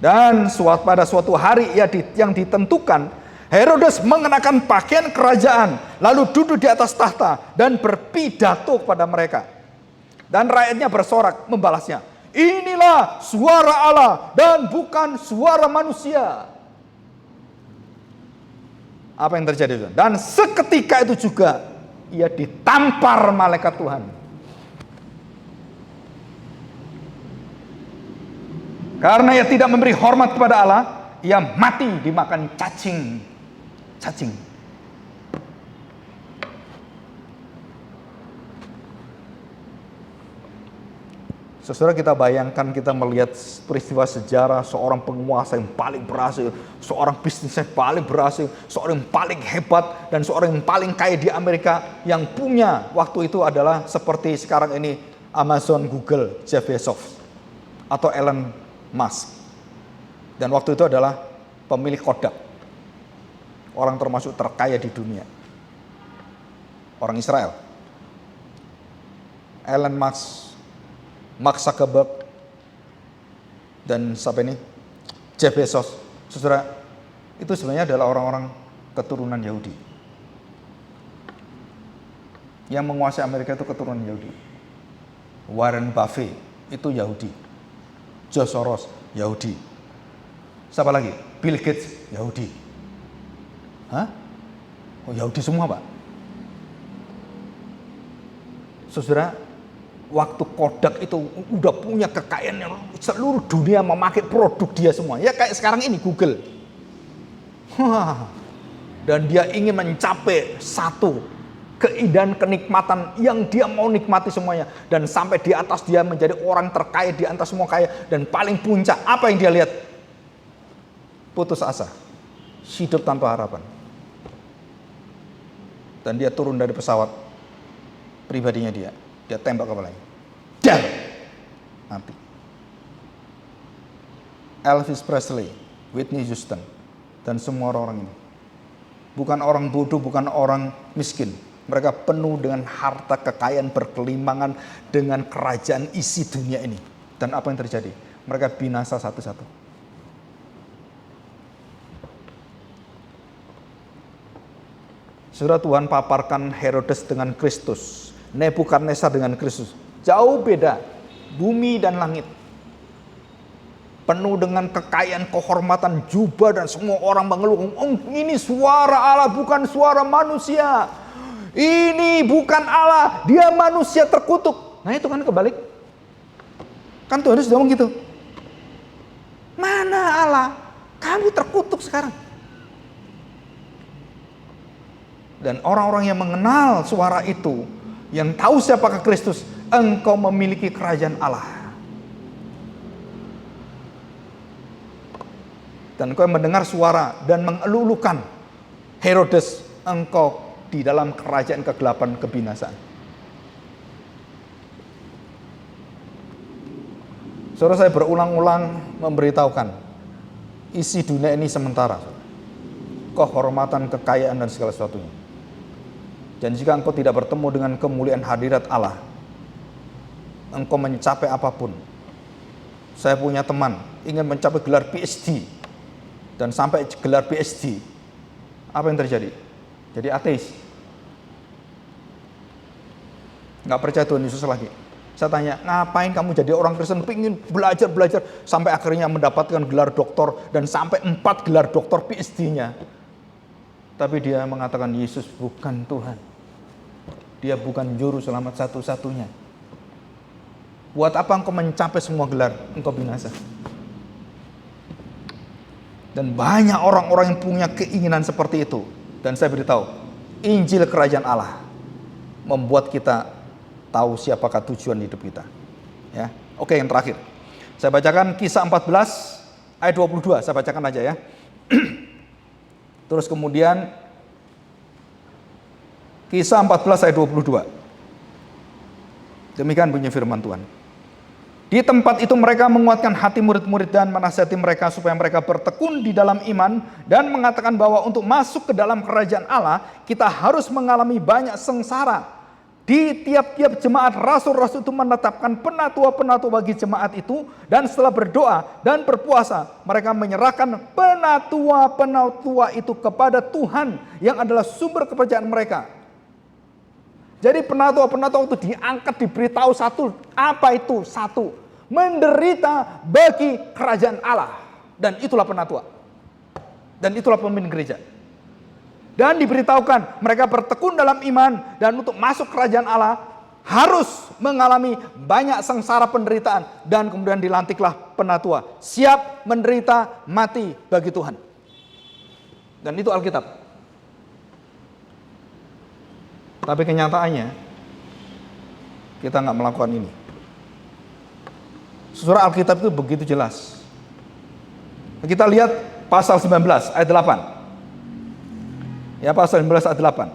Dan pada suatu hari yang ditentukan, Herodes mengenakan pakaian kerajaan, lalu duduk di atas tahta dan berpidato kepada mereka. Dan rakyatnya bersorak membalasnya, inilah suara Allah dan bukan suara manusia. Apa yang terjadi? Dan seketika itu juga ia ditampar malaikat Tuhan. Karena ia tidak memberi hormat kepada Allah, ia mati dimakan cacing. Saudara, kita bayangkan, kita melihat peristiwa sejarah seorang penguasa yang paling berhasil, seorang bisnis yang paling berhasil, seorang yang paling hebat, dan seorang yang paling kaya di Amerika, yang punya waktu itu adalah seperti sekarang ini Amazon, Google, Jeff Bezos, atau Elon Musk. Dan waktu itu adalah pemilik Kodak, orang termasuk terkaya di dunia, orang Israel. Elon Musk, Mark Zuckerberg, dan siapa ini? Jeff Bezos. Saudara, itu sebenarnya adalah orang-orang keturunan Yahudi. Yang menguasai Amerika itu keturunan Yahudi. Warren Buffett itu Yahudi. George Soros Yahudi. Siapa lagi? Bill Gates Yahudi. Hah? Oh, Yahudi semua, Pak. Saudara, waktu Kodak itu udah punya kekayaan yang seluruh dunia memakai produk dia semua. Ya kayak sekarang ini Google. Dan dia ingin mencapai satu keindahan kenikmatan yang dia mau nikmati semuanya. Dan sampai di atas dia menjadi orang terkaya di atas semua kaya. Dan paling puncak, apa yang dia lihat? Putus asa. Hidup tanpa harapan. Dan dia turun dari pesawat pribadinya dia. Dia tembak kepalanya. Dan mati. Elvis Presley, Whitney Houston, dan semua orang ini. Bukan orang bodoh, bukan orang miskin. Mereka penuh dengan harta kekayaan berkelimangan dengan kerajaan isi dunia ini. Dan apa yang terjadi? Mereka binasa satu-satu. Saudara, Tuhan paparkan Herodes dengan Kristus, Nebukadnezar dengan Kristus. Jauh beda, bumi dan langit. Penuh dengan kekayaan, kehormatan, jubah, dan semua orang mengeluh, ini suara Allah bukan suara manusia. Ini bukan Allah, dia manusia terkutuk. Nah itu kan kebalik. Kan Tuhan sudah ngomong gitu. Mana Allah? Kamu terkutuk sekarang. Dan orang-orang yang mengenal suara itu, yang tahu siapakah Kristus, engkau memiliki kerajaan Allah. Dan engkau mendengar suara dan mengelulukan Herodes, engkau di dalam kerajaan kegelapan kebinasaan. Saudara, saya berulang-ulang memberitahukan, isi dunia ini sementara. Kehormatan, kekayaan, dan segala sesuatunya. Dan jika engkau tidak bertemu dengan kemuliaan hadirat Allah, engkau mencapai apapun. Saya punya teman ingin mencapai gelar PhD, dan sampai gelar PhD, apa yang terjadi? Jadi ateis, nggak percaya Tuhan Yesus lagi. Saya tanya, ngapain kamu jadi orang Kristen? Pengen belajar sampai akhirnya mendapatkan gelar doktor, dan sampai 4 gelar doktor PhD-nya. Tapi dia mengatakan Yesus bukan Tuhan. Dia bukan juru selamat satu-satunya. Buat apa engkau mencapai semua gelar? Engkau binasa. Dan banyak orang-orang yang punya keinginan seperti itu. Dan saya beritahu, Injil Kerajaan Allah membuat kita tahu siapakah tujuan hidup kita. Ya. Oke, yang terakhir. Saya bacakan Kisah 14 ayat 22. Saya bacakan aja ya. Terus kemudian Kisah 14 ayat 22. Demikian bunyi firman Tuhan. Di tempat itu mereka menguatkan hati murid-murid dan menasihati mereka supaya mereka bertekun di dalam iman dan mengatakan bahwa untuk masuk ke dalam kerajaan Allah kita harus mengalami banyak sengsara. Di tiap-tiap jemaat rasul-rasul itu menetapkan penatua-penatua bagi jemaat itu, dan setelah berdoa dan berpuasa mereka menyerahkan penatua-penatua itu kepada Tuhan yang adalah sumber kepercayaan mereka. Jadi penatua-penatua itu diangkat, diberitahu satu, apa itu? Satu, menderita bagi kerajaan Allah, dan itulah penatua, dan itulah pemimpin gereja. Dan diberitahukan mereka bertekun dalam iman dan untuk masuk kerajaan Allah harus mengalami banyak sengsara penderitaan, dan kemudian dilantiklah penatua siap menderita mati bagi Tuhan. Dan itu Alkitab. Tapi kenyataannya kita nggak melakukan ini. Surah Alkitab itu begitu jelas. Kita lihat pasal 19 ayat 8. Ya, pasal 19 ayat 8.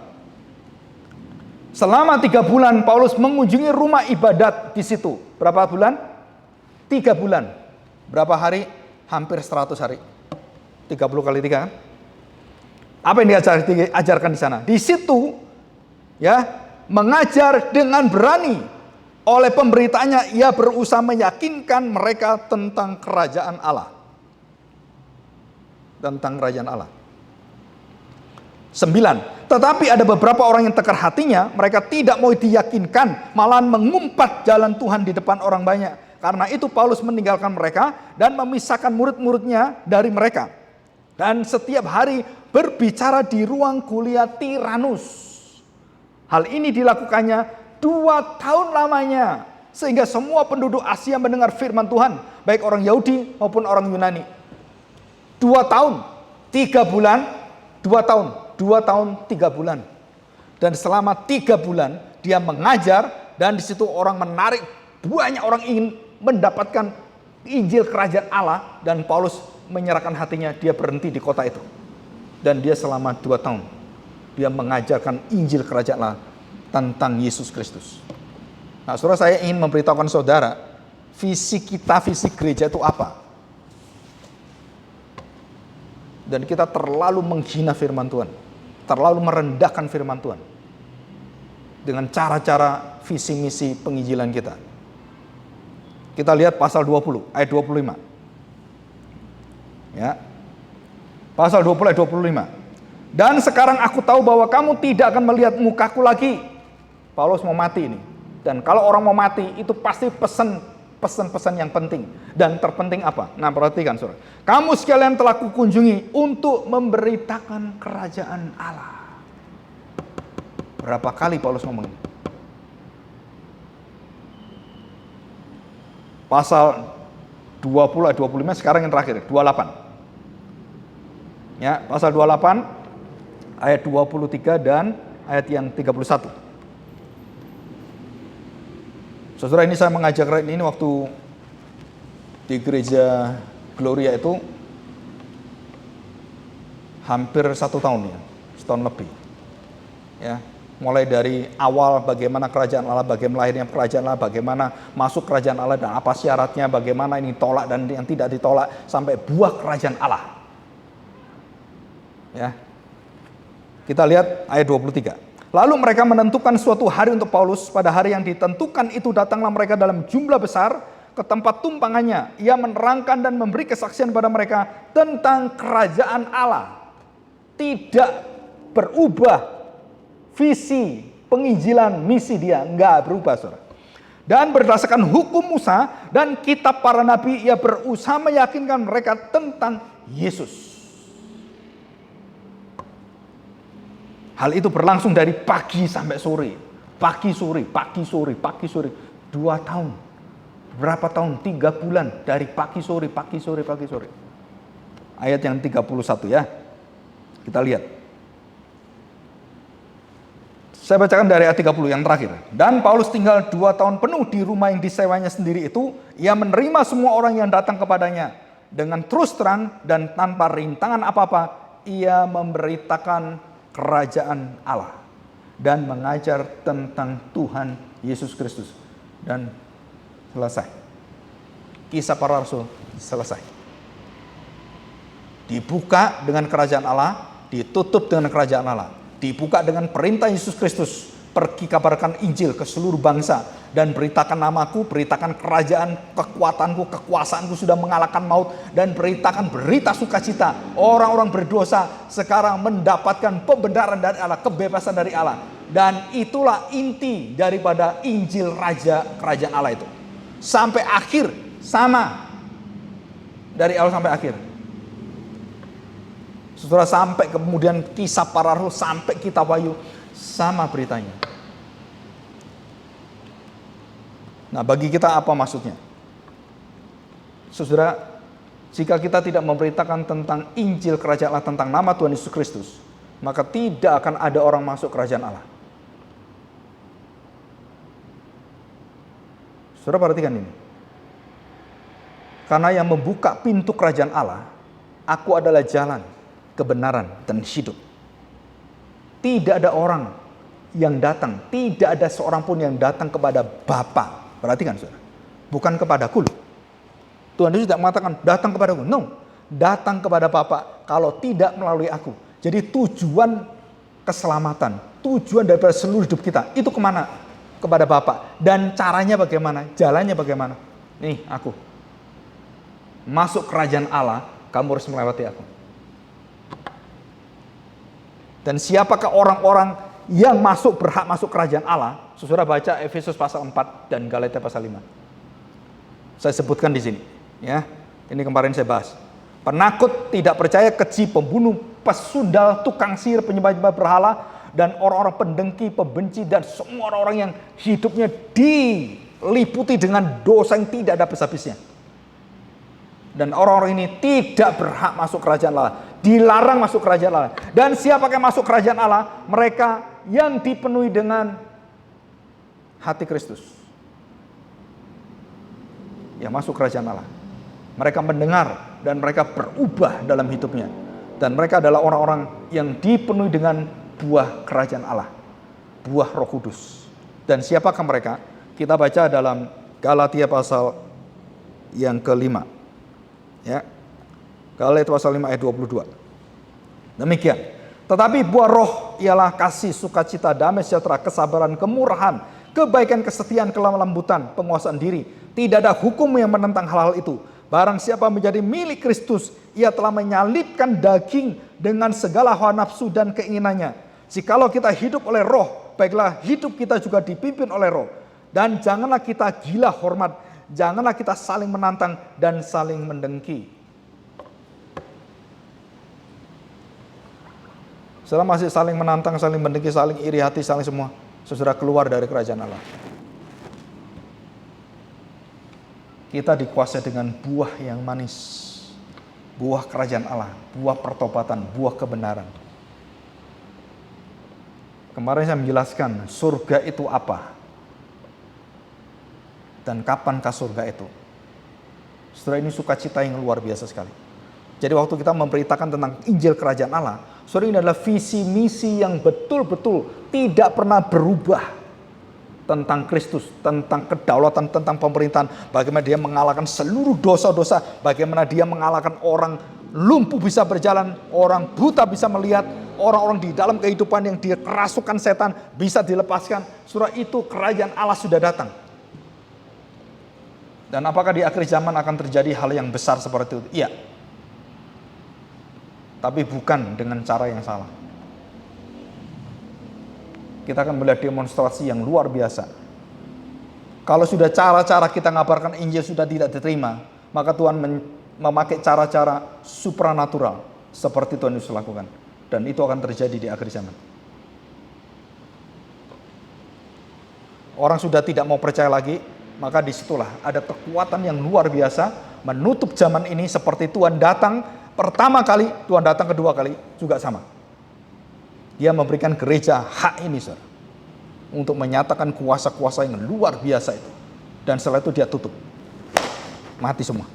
Selama 3 bulan Paulus mengunjungi rumah ibadat di situ. Berapa bulan? 3 bulan. Berapa hari? Hampir 100 hari. 30 kali 3 kan? Apa yang diajarkan di sana? Di situ ya, mengajar dengan berani. Oleh pemberitaannya ia berusaha meyakinkan mereka tentang kerajaan Allah. Tentang kerajaan Allah. 9. Tetapi ada beberapa orang yang tekar hatinya, mereka tidak mau diyakinkan, malahan mengumpat jalan Tuhan di depan orang banyak. Karena itu Paulus meninggalkan mereka dan memisahkan murid-muridnya dari mereka. Dan setiap hari berbicara di ruang kuliah Tiranus. Hal ini dilakukannya 2 tahun lamanya, sehingga semua penduduk Asia mendengar firman Tuhan, baik orang Yahudi maupun orang Yunani. 2 tahun, 3 bulan, 2 tahun. 2 tahun 3 bulan. Dan selama 3 bulan dia mengajar, dan di situ orang menarik, banyak orang ingin mendapatkan Injil kerajaan Allah, dan Paulus menyerahkan hatinya, dia berhenti di kota itu. Dan dia selama 2 tahun dia mengajarkan Injil kerajaan Allah tentang Yesus Kristus. Nah, saudara, saya ingin memberitahukan saudara, visi kita, visi gereja itu apa? Dan kita terlalu menghina firman Tuhan, terlalu merendahkan firman Tuhan dengan cara-cara visi misi penginjilan kita. Kita lihat pasal 20 ayat 25. Ya. Pasal 20 ayat 25. Dan sekarang aku tahu bahwa kamu tidak akan melihat mukaku lagi. Paulus mau mati ini. Dan kalau orang mau mati itu pasti pesan-pesan yang penting. Dan terpenting apa? Nah, perhatikan saudara. Kamu sekalian telah kukunjungi untuk memberitakan kerajaan Allah. Berapa kali Paulus ngomong ini? Pasal 20 ayat 25, sekarang yang terakhir 28. Ya, pasal 28 ayat 23 dan ayat yang 31. Saudara, ini saya mengajak ini waktu di gereja Gloria itu hampir 1 tahun ya, 1 tahun lebih. Ya, mulai dari awal bagaimana kerajaan Allah, bagaimana lahirnya kerajaan Allah, bagaimana masuk kerajaan Allah dan apa syaratnya, bagaimana ini tolak dan yang tidak ditolak, sampai buah kerajaan Allah. Ya. Kita lihat ayat 23. Lalu mereka menentukan suatu hari untuk Paulus. Pada hari yang ditentukan itu datanglah mereka dalam jumlah besar ke tempat tumpangannya. Ia menerangkan dan memberi kesaksian pada mereka tentang kerajaan Allah. Tidak berubah visi penginjilan misi dia, enggak berubah, saudara. Dan berdasarkan hukum Musa dan kitab para nabi, ia berusaha meyakinkan mereka tentang Yesus. Hal itu berlangsung dari pagi sampai sore. Pagi sore, pagi sore, pagi sore. 2 tahun. Berapa tahun? 3 bulan. Dari pagi sore, pagi sore, pagi sore. Ayat yang 31 ya. Kita lihat. Saya bacakan dari ayat 30 yang terakhir. Dan Paulus tinggal 2 tahun penuh di rumah yang disewanya sendiri itu. Ia menerima semua orang yang datang kepadanya. Dengan terus terang dan tanpa rintangan apa-apa. Ia memberitakan kerajaan Allah dan mengajar tentang Tuhan Yesus Kristus, dan selesai. Kisah para Rasul selesai. Dibuka dengan kerajaan Allah, ditutup dengan kerajaan Allah. Dibuka dengan perintah Yesus Kristus, pergi kabarkan Injil ke seluruh bangsa dan beritakan namaku, beritakan kerajaan, kekuatanku, kekuasaanku sudah mengalahkan maut, dan beritakan berita sukacita. Orang-orang berdosa sekarang mendapatkan pembenaran dari Allah, kebebasan dari Allah. Dan itulah inti daripada Injil Raja Kerajaan Allah itu. Sampai akhir sama, dari awal sampai akhir. Saudara, sampai kemudian kisah para rasul, sampai kitab Wahyu, sama beritanya. Nah, bagi kita apa maksudnya? Saudara, jika kita tidak memberitakan tentang Injil Kerajaan Allah, tentang nama Tuhan Yesus Kristus, maka tidak akan ada orang masuk Kerajaan Allah. Saudara perhatikan ini. Karena yang membuka pintu Kerajaan Allah, aku adalah jalan, kebenaran, dan hidup. Tidak ada orang yang datang, tidak ada seorang pun yang datang kepada Bapa. Perhatikan saudara, bukan kepadaku. Tuhan Yesus tidak mengatakan datang kepadaku. No, datang kepada Bapa kalau tidak melalui aku. Jadi tujuan keselamatan, tujuan daripada seluruh hidup kita itu kemana? Kepada Bapa. Dan caranya bagaimana? Jalannya bagaimana? Nih aku. Masuk kerajaan Allah, kamu harus melewati aku. Dan siapakah orang-orang yang berhak masuk kerajaan Allah? Saudara baca Efesus pasal 4 dan Galatia pasal 5. Saya sebutkan di sini, ya. Ini kemarin saya bahas. Penakut, tidak percaya, keji, pembunuh, pesundal, tukang sihir, penyembah berhala, dan orang-orang pendengki, pembenci, dan semua orang-orang yang hidupnya diliputi dengan dosa yang tidak ada habis-habisnya. Dan orang-orang ini tidak berhak masuk kerajaan Allah, dilarang masuk kerajaan Allah. Dan siapa yang masuk kerajaan Allah? Mereka yang dipenuhi dengan hati Kristus, yang masuk kerajaan Allah. Mereka mendengar dan mereka berubah dalam hidupnya. Dan mereka adalah orang-orang yang dipenuhi dengan buah kerajaan Allah, buah Roh Kudus. Dan siapakah mereka? Kita baca dalam Galatia pasal yang ke-5. Ya. Galatia pasal 5 ayat 22. Demikian. Tetapi buah roh ialah kasih, sukacita, damai sejahtera, kesabaran, kemurahan, kebaikan, kesetiaan, kelembutan, penguasaan diri. Tidak ada hukum yang menentang hal-hal itu. Barang siapa menjadi milik Kristus, ia telah menyalibkan daging dengan segala hawa nafsu dan keinginannya. Jikalau kita hidup oleh roh, baiklah hidup kita juga dipimpin oleh roh. Dan janganlah kita gila hormat, janganlah kita saling menantang dan saling mendengki. Setelah masih saling menantang, saling mendengki, saling iri hati, saling semua, saudara keluar dari kerajaan Allah. Kita dikuasai dengan buah yang manis, buah kerajaan Allah, buah pertobatan, buah kebenaran. Kemarin saya menjelaskan surga itu apa dan kapankah surga itu. Saudara, ini sukacita yang luar biasa sekali. Jadi waktu kita memberitakan tentang Injil Kerajaan Allah, saudara, ini adalah visi misi yang betul-betul tidak pernah berubah. Tentang Kristus, tentang kedaulatan, tentang pemerintahan, bagaimana dia mengalahkan seluruh dosa-dosa, bagaimana dia mengalahkan orang lumpuh bisa berjalan, orang buta bisa melihat, orang-orang di dalam kehidupan yang dikerasukan setan bisa dilepaskan. Surah itu kerajaan Allah sudah datang. Dan apakah di akhir zaman akan terjadi hal yang besar seperti itu? Iya. Tapi bukan dengan cara yang salah. Kita akan melihat demonstrasi yang luar biasa. Kalau sudah cara-cara kita ngabarkan Injil sudah tidak diterima, maka Tuhan memakai cara-cara supranatural seperti Tuhan Yesus lakukan. Dan itu akan terjadi di akhir zaman. Orang sudah tidak mau percaya lagi, maka disitulah ada kekuatan yang luar biasa menutup zaman ini. Seperti Tuhan datang pertama kali, Tuhan datang kedua kali juga sama. Dia memberikan gereja hak ini, saudara, untuk menyatakan kuasa-kuasa yang luar biasa itu. Dan setelah itu dia tutup. Mati semua.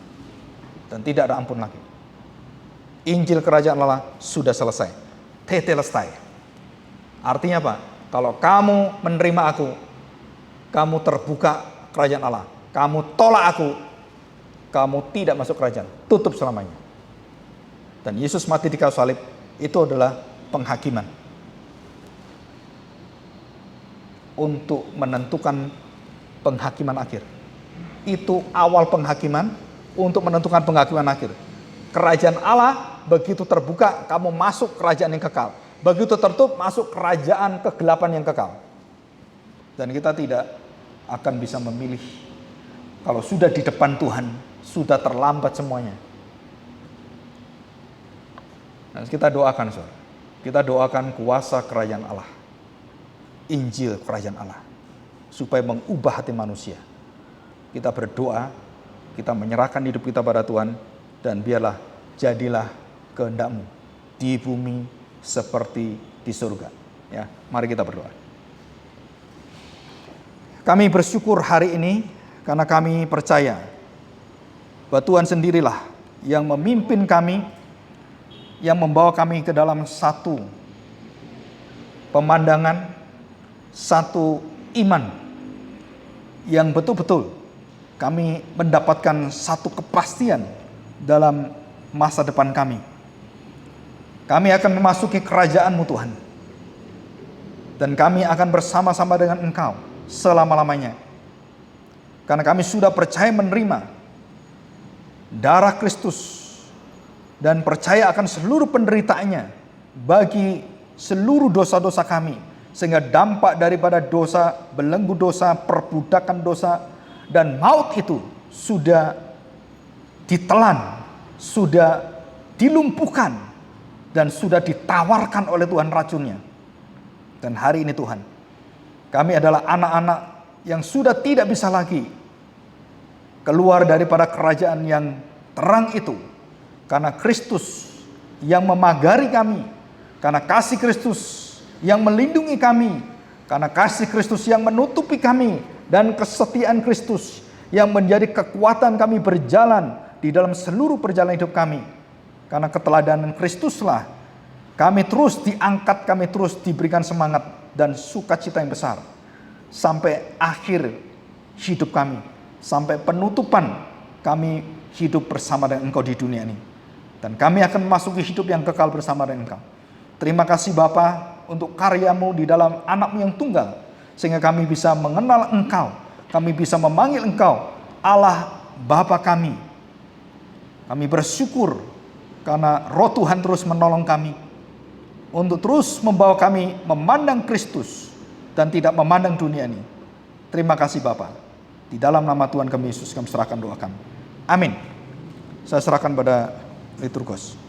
Dan tidak ada ampun lagi. Injil Kerajaan Allah sudah selesai. Tetelestai. Artinya apa? Kalau kamu menerima aku, kamu terbuka kerajaan Allah. Kamu tolak aku, kamu tidak masuk kerajaan, tutup selamanya. Dan Yesus mati di kayu salib itu adalah penghakiman untuk menentukan penghakiman akhir. Itu awal penghakiman untuk menentukan penghakiman akhir. Kerajaan Allah begitu terbuka, kamu masuk kerajaan yang kekal. Begitu tertutup, masuk kerajaan kegelapan yang kekal. Dan kita tidak akan bisa memilih. Kalau sudah di depan Tuhan, sudah terlambat semuanya. Nah, kita doakan, saudara. Kita doakan kuasa kerajaan Allah. Injil kerajaan Allah. Supaya mengubah hati manusia. Kita berdoa, kita menyerahkan hidup kita pada Tuhan. Dan biarlah jadilah kehendak-Mu di bumi seperti di surga. Ya, mari kita berdoa. Kami bersyukur hari ini karena kami percaya bahwa Tuhan sendirilah yang memimpin kami, yang membawa kami ke dalam satu pemandangan, satu iman yang betul-betul kami mendapatkan satu kepastian dalam masa depan kami. Kami akan memasuki kerajaan-Mu Tuhan. Dan kami akan bersama-sama dengan Engkau selama-lamanya. Karena kami sudah percaya menerima darah Kristus dan percaya akan seluruh penderitaannya bagi seluruh dosa-dosa kami. Sehingga dampak daripada dosa, belenggu dosa, perbudakan dosa, dan maut itu sudah ditelan, sudah dilumpuhkan, dan sudah ditawarkan oleh Tuhan racunnya. Dan hari ini Tuhan, kami adalah anak-anak yang sudah tidak bisa lagi keluar daripada kerajaan yang terang itu. Karena Kristus yang memagari kami, karena kasih Kristus yang melindungi kami, karena kasih Kristus yang menutupi kami, dan kesetiaan Kristus yang menjadi kekuatan kami berjalan di dalam seluruh perjalanan hidup kami. Karena keteladanan Kristuslah kami terus diangkat, kami terus diberikan semangat dan sukacita yang besar sampai akhir hidup kami, sampai penutupan kami hidup bersama dengan Engkau di dunia ini. Dan kami akan memasuki hidup yang kekal bersama dengan Engkau. Terima kasih Bapa untuk karya-Mu di dalam anak-Mu yang tunggal, sehingga kami bisa mengenal Engkau, kami bisa memanggil Engkau Allah Bapa kami. Kami bersyukur karena Roh Tuhan terus menolong kami untuk terus membawa kami memandang Kristus dan tidak memandang dunia ini. Terima kasih Bapa. Di dalam nama Tuhan kami Yesus kami serahkan doa kami. Amin. Saya serahkan pada liturgos.